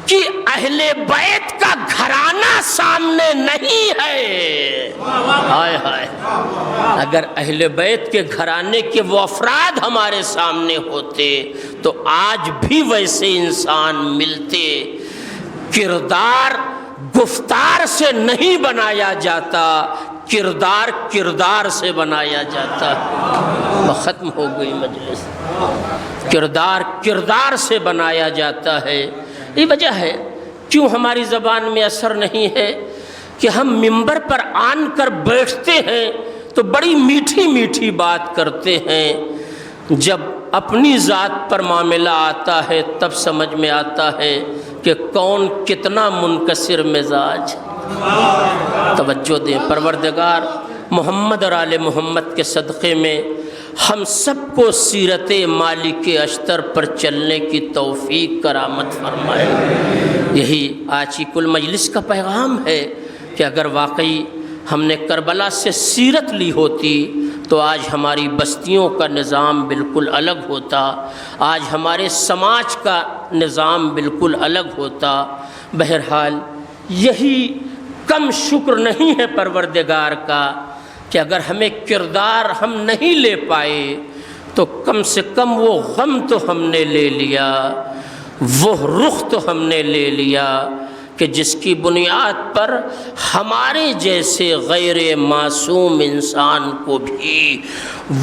کہ اہل بیت کا گھرانہ سامنے نہیں ہے۔ ہائے ہائے، اگر اہل بیت کے گھرانے کے وہ افراد ہمارے سامنے ہوتے تو آج بھی ویسے انسان ملتے۔ کردار گفتار سے نہیں بنایا جاتا، کردار کردار سے بنایا جاتا۔ ختم ہو گئی مجلس۔ کردار کردار سے بنایا جاتا ہے۔ یہ وجہ ہے کیوں ہماری زبان میں اثر نہیں ہے کہ ہم منبر پر آن کر بیٹھتے ہیں تو بڑی میٹھی میٹھی بات کرتے ہیں، جب اپنی ذات پر معاملہ آتا ہے تب سمجھ میں آتا ہے کہ کون کتنا منکسر مزاج۔ توجہ دیں، پروردگار محمد اور آل محمد کے صدقے میں ہم سب کو سیرت مالک اشتر پر چلنے کی توفیق کرامت فرمائے۔ یہی آج کی کل مجلس کا پیغام ہے کہ اگر واقعی ہم نے کربلا سے سیرت لی ہوتی تو آج ہماری بستیوں کا نظام بالکل الگ ہوتا، آج ہمارے سماج کا نظام بالکل الگ ہوتا۔ بہرحال یہی کم شکر نہیں ہے پروردگار کا کہ اگر ہمیں کردار ہم نہیں لے پائے تو کم سے کم وہ غم تو ہم نے لے لیا، وہ رخ تو ہم نے لے لیا کہ جس کی بنیاد پر ہمارے جیسے غیر معصوم انسان کو بھی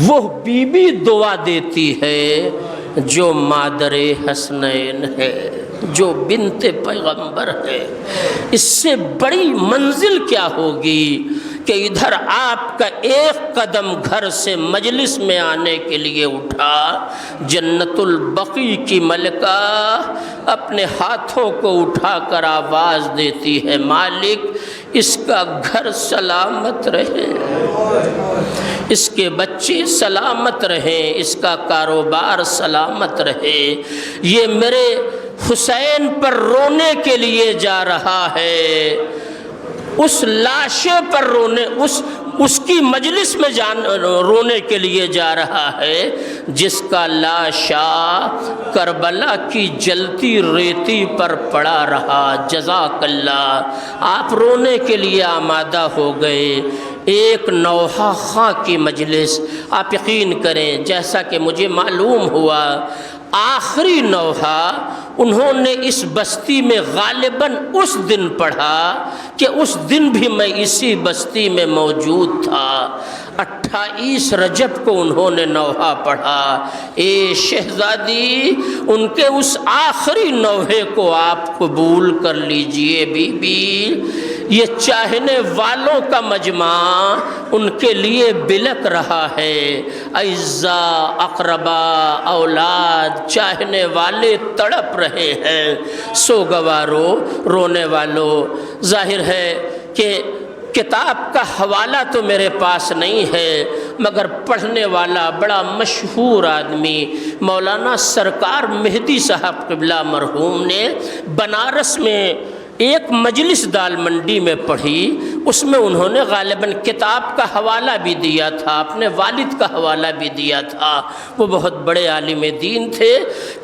وہ بیوی دعا دیتی ہے جو مادر حسنین ہے، جو بنت پیغمبر ہے۔ اس سے بڑی منزل کیا ہوگی کہ ادھر آپ کا ایک قدم گھر سے مجلس میں آنے کے لیے اٹھا، جنت البقیع کی ملکہ اپنے ہاتھوں کو اٹھا کر آواز دیتی ہے، مالک اس کا گھر سلامت رہے، اس کے بچے سلامت رہیں، اس کا کاروبار سلامت رہے، یہ میرے حسین پر رونے کے لیے جا رہا ہے، اس لاشے پر رونے، اس اس کی مجلس میں رونے کے لیے جا رہا ہے جس کا لاشا کربلا کی جلتی ریتی پر پڑا رہا۔ جزاک اللہ، آپ رونے کے لیے آمادہ ہو گئے۔ ایک نوحہ خاں کی مجلس، آپ یقین کریں جیسا کہ مجھے معلوم ہوا آخری نوحہ انہوں نے اس بستی میں غالباً اس دن پڑھا کہ اس دن بھی میں اسی بستی میں موجود تھا۔ 28 رجب کو انہوں نے نوحہ پڑھا۔ اے شہزادی، ان کے اس آخری نوحے کو آپ قبول کر لیجئے بی بی۔ یہ چاہنے والوں کا مجمع ان کے لیے بلک رہا ہے۔ اعزاء، اقربا، اولاد، چاہنے والے تڑپ رہے ہیں۔ سوگوارو، رونے والوں، ظاہر ہے کہ کتاب کا حوالہ تو میرے پاس نہیں ہے، مگر پڑھنے والا بڑا مشہور آدمی مولانا سرکار مہدی صاحب قبلہ مرحوم نے بنارس میں ایک مجلس دال منڈی میں پڑھی، اس میں انہوں نے غالباً کتاب کا حوالہ بھی دیا تھا، اپنے والد کا حوالہ بھی دیا تھا۔ وہ بہت بڑے عالم دین تھے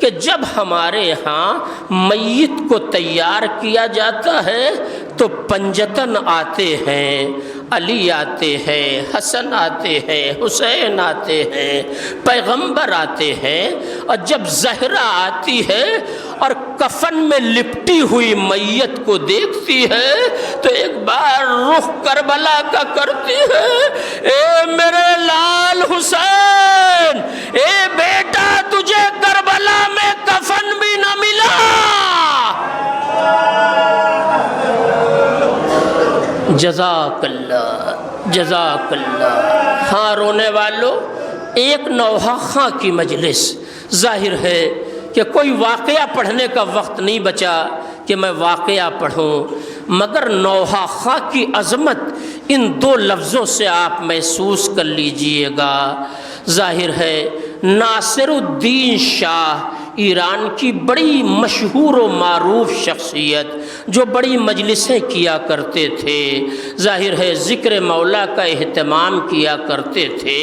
کہ جب ہمارے ہاں میت کو تیار کیا جاتا ہے تو پنجتن آتے ہیں، علی آتے ہیں، حسن آتے ہیں، حسین آتے ہیں، پیغمبر آتے ہیں، اور جب زہرا آتی ہے اور کفن میں لپٹی ہوئی میت کو دیکھتی ہے تو ایک بار رخ کربلا کا کرتی ہے، اے میرے لال حسین، اے بیٹا تجھے کربلا میں کفن بھی نہ ملا۔ جزاک اللہ، جزاک اللہ۔ ہاں رونے والوں، ایک نوحہ خاں کی مجلس، ظاہر ہے کہ کوئی واقعہ پڑھنے کا وقت نہیں بچا کہ میں واقعہ پڑھوں، مگر نوحہ خاں کی عظمت ان دو لفظوں سے آپ محسوس کر لیجئے گا۔ ظاہر ہے ناصر الدین شاہ ایران کی بڑی مشہور و معروف شخصیت جو بڑی مجلسیں کیا کرتے تھے، ظاہر ہے ذکر مولا کا اہتمام کیا کرتے تھے۔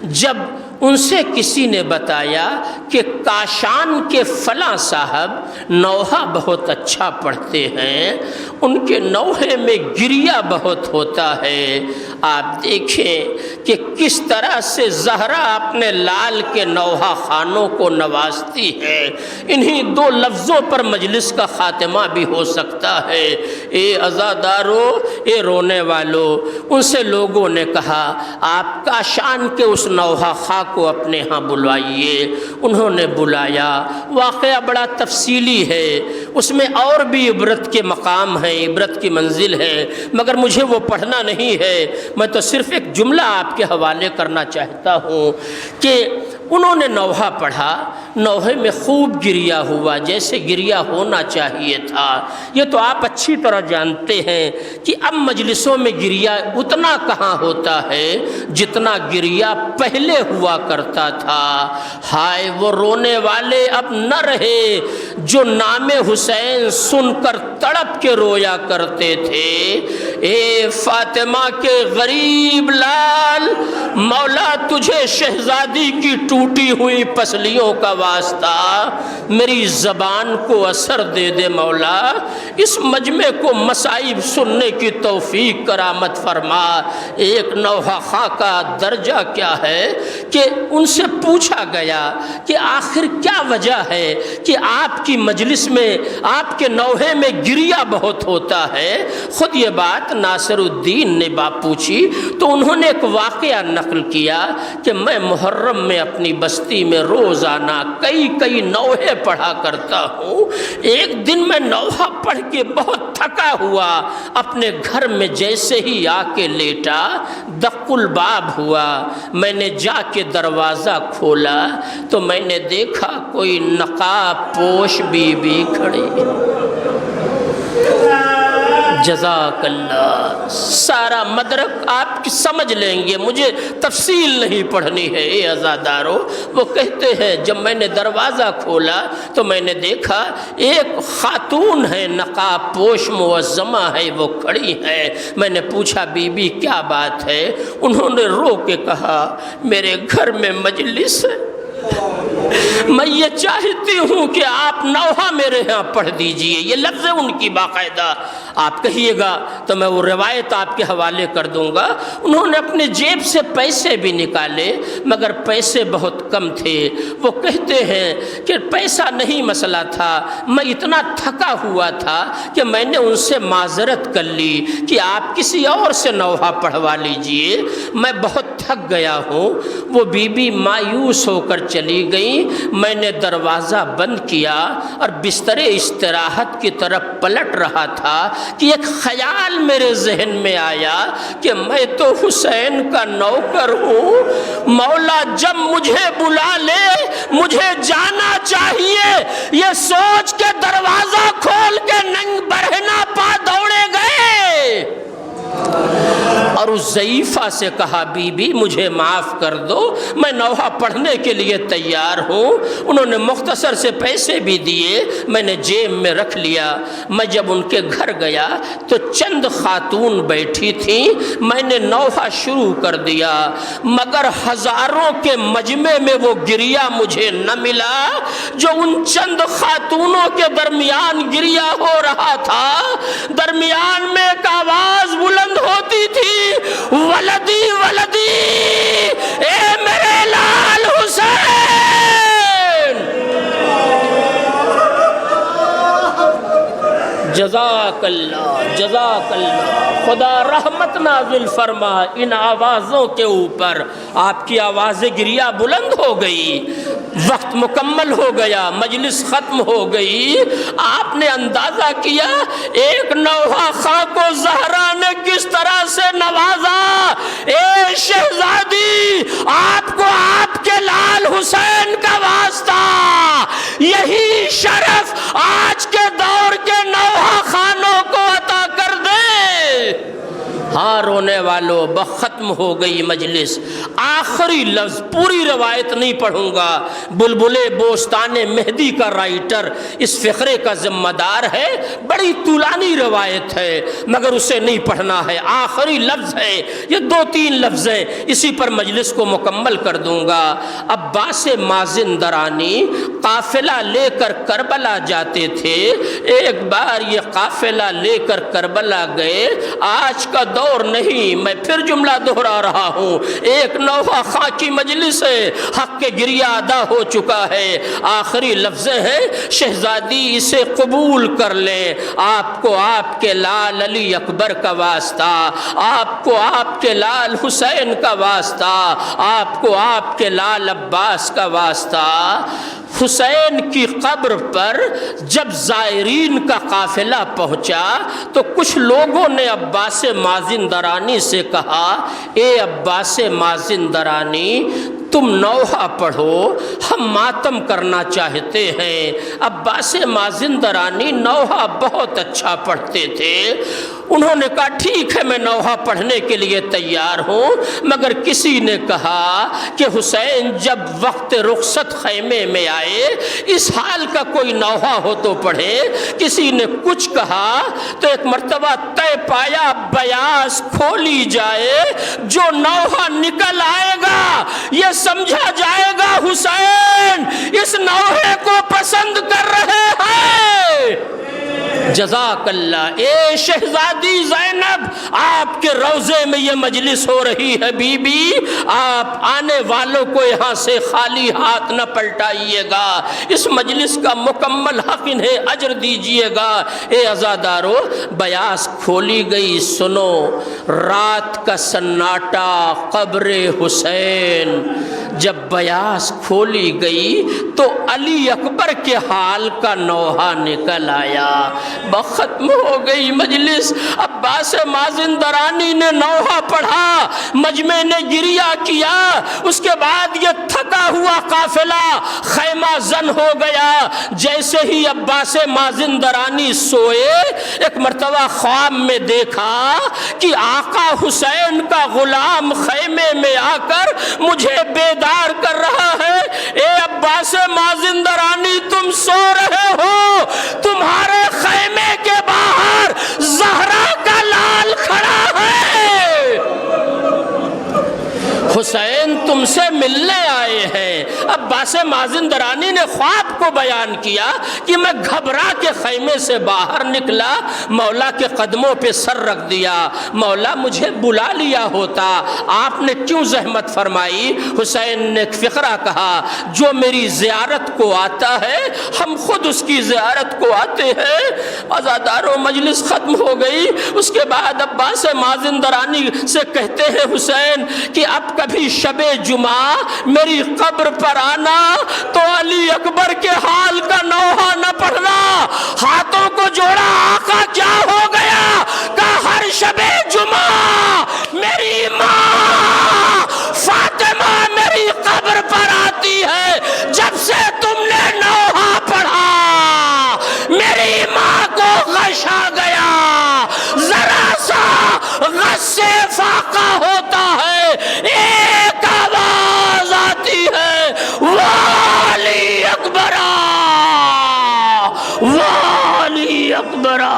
جب ان سے کسی نے بتایا کہ کاشان کے فلاں صاحب نوحہ بہت اچھا پڑھتے ہیں، ان کے نوحے میں گریہ بہت ہوتا ہے، آپ دیکھیں کہ کس طرح سے زہرا اپنے لال کے نوحہ خانوں کو نوازتی ہے۔ انہی دو لفظوں پر مجلس کا خاتمہ بھی ہو سکتا ہے۔ اے عزادارو، اے رونے والو، ان سے لوگوں نے کہا آپ کاشان کے اس نوحہ خاں کو اپنے ہاں بلوائیے۔ انہوں نے بلایا، واقعہ بڑا تفصیلی ہے، اس میں اور بھی عبرت کے مقام ہیں، عبرت کی منزل ہے، مگر مجھے وہ پڑھنا نہیں ہے، میں تو صرف ایک جملہ آپ کے حوالے کرنا چاہتا ہوں کہ انہوں نے نوحہ پڑھا، نوحے میں خوب گریہ ہوا جیسے گریہ ہونا چاہیے تھا۔ یہ تو آپ اچھی طرح جانتے ہیں کہ اب مجلسوں میں گریہ اتنا کہاں ہوتا ہے جتنا گریہ پہلے ہوا کرتا تھا۔ ہائے وہ رونے والے اب نہ رہے جو نام حسین سن کر تڑپ کے رویا کرتے تھے۔ اے فاطمہ کے غریب لال، مولا تجھے شہزادی کی ٹوٹی ہوئی پسلیوں کا واسطہ میری زبان کو اثر دے دے مولا، اس مجمع کو مصائب سننے کی توفیق کرامت فرما۔ ایک نوحہ خاں کا درجہ کیا ہے کہ ان سے پوچھا گیا کہ آخر کیا وجہ ہے کہ آپ کی مجلس میں، آپ کے نوحے میں گریہ بہت ہوتا ہے۔ خود یہ بات ناصر الدین نے بات پوچھی تو انہوں نے ایک واقعہ نقل کیا کہ میں محرم میں اپنی بستی میں روزانہ کئی نوحے پڑھا کرتا ہوں۔ ایک دن میں نوحہ پڑھ کے بہت تھکا ہوا اپنے گھر میں جیسے ہی آ کے لیٹا، دق الباب ہوا، میں نے جا کے دروازہ کھولا تو میں نے دیکھا کوئی نقاب پوش بی بی کھڑی، جزاک اللہ. سارا مدرک آپ کی سمجھ لیں گے، مجھے تفصیل نہیں پڑھنی ہے. اے عزادارو، وہ کہتے ہیں جب میں نے دروازہ کھولا تو میں نے دیکھا ایک خاتون ہے، نقاب پوش معظمہ ہے، وہ کھڑی ہے. میں نے پوچھا بی بی کیا بات ہے؟ انہوں نے رو کے کہا میرے گھر میں مجلس ہے، میں یہ چاہتی ہوں کہ آپ نوحہ میرے ہاں پڑھ دیجئے. یہ لفظ ہے ان کی باقاعدہ، آپ کہیے گا تو میں وہ روایت آپ کے حوالے کر دوں گا. انہوں نے اپنے جیب سے پیسے بھی نکالے مگر پیسے بہت کم تھے. وہ کہتے ہیں کہ پیسہ نہیں مسئلہ تھا، میں اتنا تھکا ہوا تھا کہ میں نے ان سے معذرت کر لی کہ آپ کسی اور سے نوحہ پڑھوا لیجئے، میں بہت تھک گیا ہوں. وہ بی بی مایوس ہو کر چلی گئی. میں نے دروازہ بند کیا اور بستر استراحت کی طرف پلٹ رہا تھا کہ ایک خیال میرے ذہن میں آیا کہ میں تو حسین کا نوکر ہوں، مولا جب مجھے بلا لے مجھے جانا چاہیے. یہ سوچ کے دروازہ کھول کے ننگ برہنہ پا دوڑے گئے اور اس ضعیفہ سے کہا بی بی مجھے معاف کر دو، میں نوحہ پڑھنے کے لیے تیار ہوں. انہوں نے مختصر سے پیسے بھی دیے، میں نے جیب میں رکھ لیا. میں جب ان کے گھر گیا تو چند خاتون بیٹھی تھیں. میں نے نوحہ شروع کر دیا مگر ہزاروں کے مجمع میں وہ گریہ مجھے نہ ملا جو ان چند خاتونوں کے درمیان گریہ ہو رہا تھا. درمیان میں ایک آواز بلند ہوتی تھی، ولدی ولدی، اے میرے لال حسین. جزاک اللہ، جزاک اللہ. خدا رحمت نازل فرما ان آوازوں کے اوپر. آپ کی آواز گریہ بلند ہو گئی، وقت مکمل ہو گیا، مجلس ختم ہو گئی. آپ نے اندازہ کیا ایک نوحہ خاں کو زہرا نے کس طرح سے نوازا. اے شہزادی، آپ کو آپ کے لال حسین کا واسطہ، یہی شرف آج کے دور کے نوحہ خانوں کو عطا کر دے. ہاں رونے والوں، ختم ہو گئی مجلس. آخری لفظ، پوری روایت نہیں پڑھوں گا، بلبل بوستان مہدی کا رائٹر اس فقرے کا ذمہ دار ہے. بڑی طولانی روایت ہے مگر اسے نہیں پڑھنا ہے. آخری لفظ ہے، یہ 2-3 لفظ ہیں، اسی پر مجلس کو مکمل کر دوں گا. عباس مازندرانی قافلہ لے کر کربلا جاتے تھے. ایک بار یہ قافلہ لے کر کربلا گئے. آج کا دور نہیں، میں پھر جملہ دہرا رہا ہوں، ایک نوحہ خاں کی مجلس ہے، حق کے گریہ ادا ہو چکا ہے. آخری لفظ ہیں، شہزادی اسے قبول کر لیں، آپ کو آپ کے لال علی اکبر کا واسطہ، آپ کو آپ کے لال حسین کا واسطہ، آپ کو آپ کے لال عباس کا واسطہ. حسین کی قبر پر جب زائرین کا قافلہ پہنچا تو کچھ لوگوں نے عباس مازندرانی سے کہا اے عباس مازندرانی تم نوحہ پڑھو، ہم ماتم کرنا چاہتے ہیں. عباس مازندرانی نوحہ بہت اچھا پڑھتے تھے. انہوں نے کہا ٹھیک ہے میں نوحہ پڑھنے کے لیے تیار ہوں، مگر کسی نے کہا کہ حسین جب وقت رخصت خیمے میں آئے اس حال کا کوئی نوحہ ہو تو پڑھے. کسی نے کچھ کہا تو ایک مرتبہ طے پایا بیاس کھولی جائے، جو نوحہ نکل آئے گا یہ سمجھا جائے گا حسین اس نوحے کو پسند کر رہے ہیں. جزاک اللہ. اے شہزادی زینب، آپ کے روضے میں یہ مجلس ہو رہی ہے. بی بی آپ آنے والوں کو یہاں سے خالی ہاتھ نہ پلٹائیے گا، اس مجلس کا مکمل حق انہیں اجر دیجیے گا. اے عزادارو، بیاس کھولی گئی. سنو رات کا سناٹا، قبر حسین، جب بیاس کھولی گئی تو علی اکبر کے حال کا نوحہ نکل آیا۔ ختم ہو گئی مجلس، عباس مازندرانی نے نوحہ پڑھا، مجمع نے گریہ کیا، اس کے بعد یہ تھکا ہوا قافلہ خیمہ زن ہو گیا۔ جیسے ہی عباس مازندرانی سوئے، ایک مرتبہ خواب میں دیکھا کہ آقا حسین کا غلام خیمے میں آ کر مجھے بیدار کر رہا ہے۔ اے عباس مازندرانی، تم سو رہے ہو، تمہارے خیمے کے باہر زہرا کا لال کھڑا ہے، حسین تم سے ملنے آئے ہیں۔ عباس مازندرانی نے خواب کو بیان کیا کہ میں گھبرا کے خیمے سے باہر نکلا، مولا کے قدموں پہ سر رکھ دیا، مولا مجھے بلا لیا ہوتا، آپ نے کیوں زحمت فرمائی؟ حسین نے ایک فقرہ کہا، جو میری زیارت کو آتا ہے ہم خود اس کی زیارت کو آتے ہیں۔ عزاداروں، مجلس ختم ہو گئی۔ اس کے بعد عباس مازندرانی سے کہتے ہیں حسین کہ اب کبھی شب جمعہ میری قبر پر آنا تو علی اکبر کے حال کا نوحہ نہ پڑھنا۔ ہاتھوں کو جوڑا، آقا کیا ہو گیا؟ کہ ہر شب جمعہ میری ماں فاطمہ میری قبر پر آتی ہے، جب سے تم نے نوحہ پڑھا میری ماں کو غش آ گیا، ذرا سا غش سے فاقہ ہوتا ہے، ایک آواز آتی ہے، والی اکبرہ، والی اکبرہ۔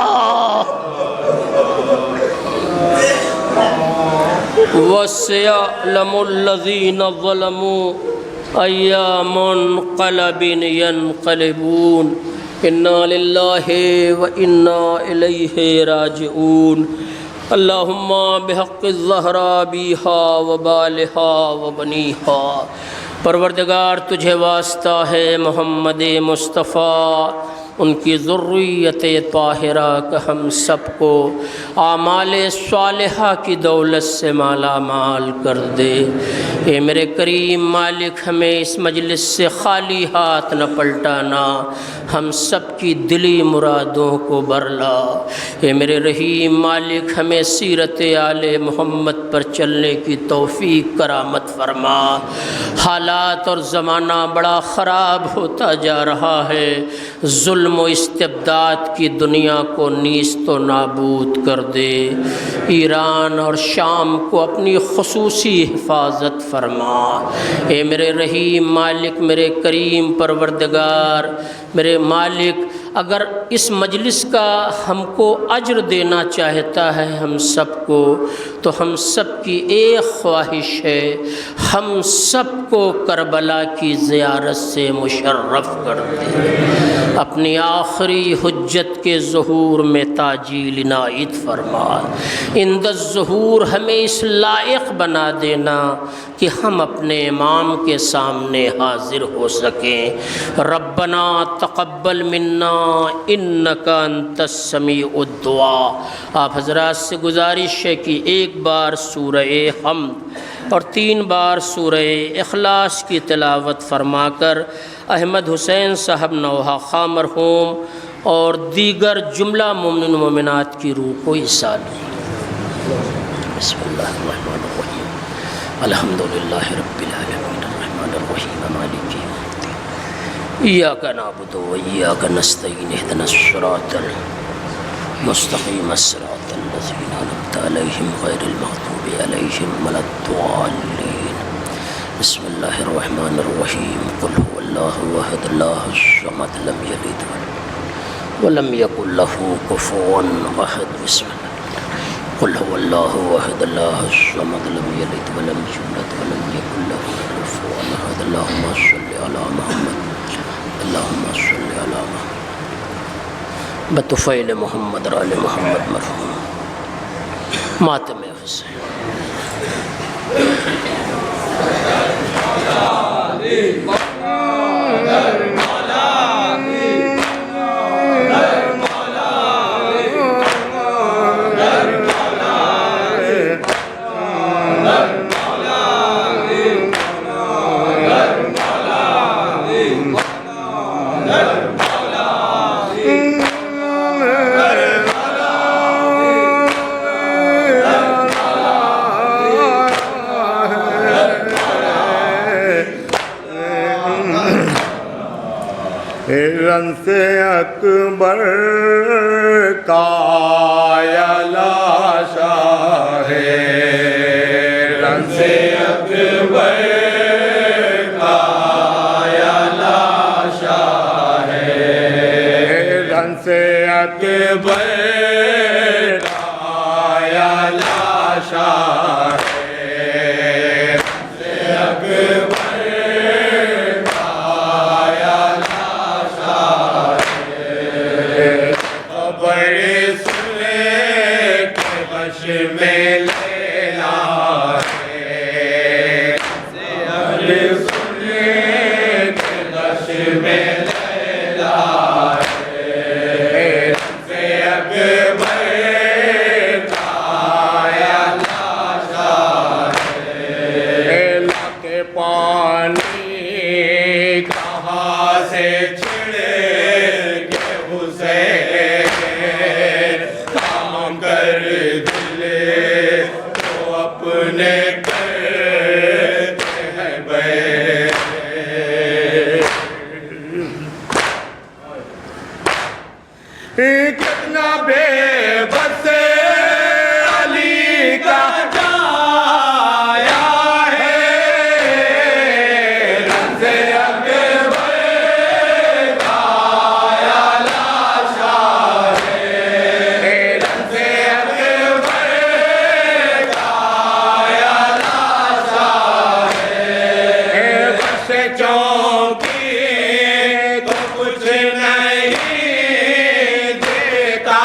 وَسَيَعْلَمُ الَّذِينَ ظَلَمُوا أَيَّ مُنقَلَبٍ يَنقَلِبُونَ إِنَّا لِلَّهِ وَإِنَّا إِلَيْهِ رَاجِعُونَ اللہم بحق الزہرا بیہا وبالہا وبنیہا۔ پروردگار تجھے واسطہ ہے محمد مصطفیٰ، ان کی ذریت طاہرہ کا ہم سب کو اعمال صالحہ کی دولت سے مالا مال کر دے۔ اے میرے کریم مالک، ہمیں اس مجلس سے خالی ہاتھ نہ پلٹانا، ہم سب کی دلی مرادوں کو برلا۔ اے میرے رحیم مالک، ہمیں سیرت آل محمد پر چلنے کی توفیق کرامت فرما۔ حالات اور زمانہ بڑا خراب ہوتا جا رہا ہے، ظلم و استبداد کی دنیا کو نیست و نابود کر دے۔ ایران اور شام کو اپنی خصوصی حفاظت فرما۔ اے میرے رحیم مالک، میرے کریم پروردگار، میرے مالک، اگر اس مجلس کا ہم کو اجر دینا چاہتا ہے ہم سب کو، تو ہم سب کی ایک خواہش ہے، ہم سب کو کربلا کی زیارت سے مشرف کر دے، اپنی آخری حجت کے ظہور میں تاجیل عنایت فرما۔ عند الظہور ہمیں اس لائق بنا دینا کہ ہم اپنے امام کے سامنے حاضر ہو سکیں۔ ربنا تقبل منا انک انت السمیع الدعاء۔ آپ حضرات سے گزارش ہے کہ ایک بار سورہ حمد اور 3 بار سورہ اخلاص کی تلاوت فرما کر احمد حسین صاحب نوحہ خواہ مرحوم اور دیگر جملہ مومنین و مومنات کی روح کو عیسیٰ دیں۔ بسم اللہ الرحمن الرحیم، الحمدللہ رب العالمین الرحمن الرحیم مالک یوم الدین، ایاک نعبد و ایاک نستعین، اہدنا الصراط المستقیم، الصراط الذین انعمت علیہم غیر المغضوب علیہم ولا الضالین۔ بسم اللہ الرحمن الرحیم، قل هو اللہ احد اللہ الصمد لم یلد ولم یکن لہ کفوا احد۔ بسم اللہ، قل هو اللہ احد اللہ الصمد لم یلد ولم یولد ولم یکن لہ کفوا احد۔ اللہم صل علی محمد، اللہم صل علی محمد بطفیل محمد اور آل محمد مرحوم ماتم حسین۔ رن سے اکبر کا یا لاشا ہے رن سے اکبر کا یا لاشا ہے رن سے اکبر کا یا لاشا ہے رن سے اکبر میں لیلا ہے سنے کے دش میں لیلا ہے سے اکبر کا یا لاشا ہے لاکھ پانی کہاں سے چھڑے کے حسین کام کر اپنے کرتے ہیں بیٹھ کتنا بے بس علی کا جایا ہے رن سے اکبر کا یا لاشا ہے رن سے چونکی تو کچھ نہیں دیتا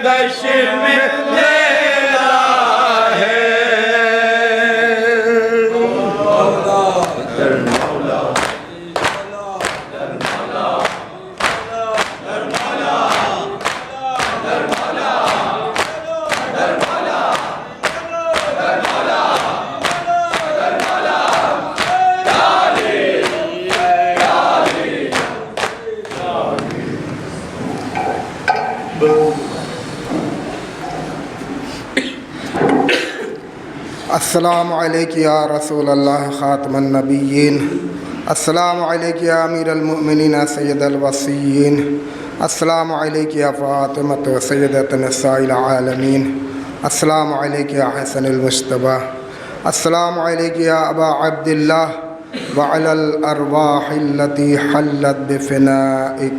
بشر میں لیلا ہے السلام علیکم یا رسول اللہ خاتم النبیین، السلام علیکم یا امیر المؤمنین سید الوصیین، السلام علیکم یا فاطمۃ و سیدۃ نساء العالمین، السلام علیکم یا حسن المجتبی، السلام علیکم یا ابا عبداللہ وعلی الارواح التي حلت بفنائک،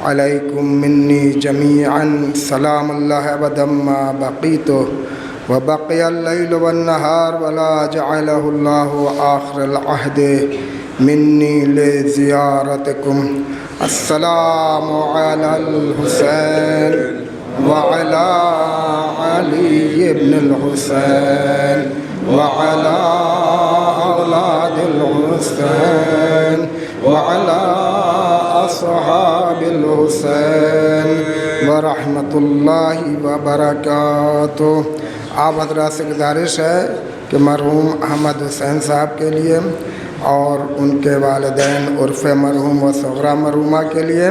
علیکم منی جمیعا سلام اللہ ابدا ما بقیت وبقي الليل والنهار ولا جعله الله آخر العهد مني لزيارتكم. السلام على الحسين وعلى علي بن الحسين وعلى أولاد الحسين وعلى أصحاب الحسين ورحمة الله وبركاته. آپ حضرات سے گزارش ہے کہ مرحوم احمد حسین صاحب کے لیے اور ان کے والدین عرف مرحوم و صغرا مرحومہ کے لیے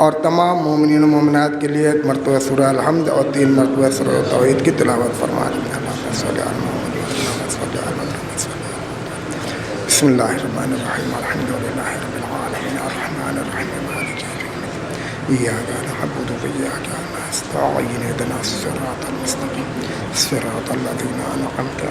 اور تمام مومنین و مومنات کے لیے ایک مرتبہ سورہ الحمد اور 3 مرتبہ سورہ توحید کی تلاوت فرما رہے ہیں. بسم اللہ الرحمن الرحیم الحمد للہ رب العالمین الرحمن الرحیم مالک یوم الدین ایاک نعبد و ایاک نستعین اهدنا الصراط المستقیم صراط الذین انعمت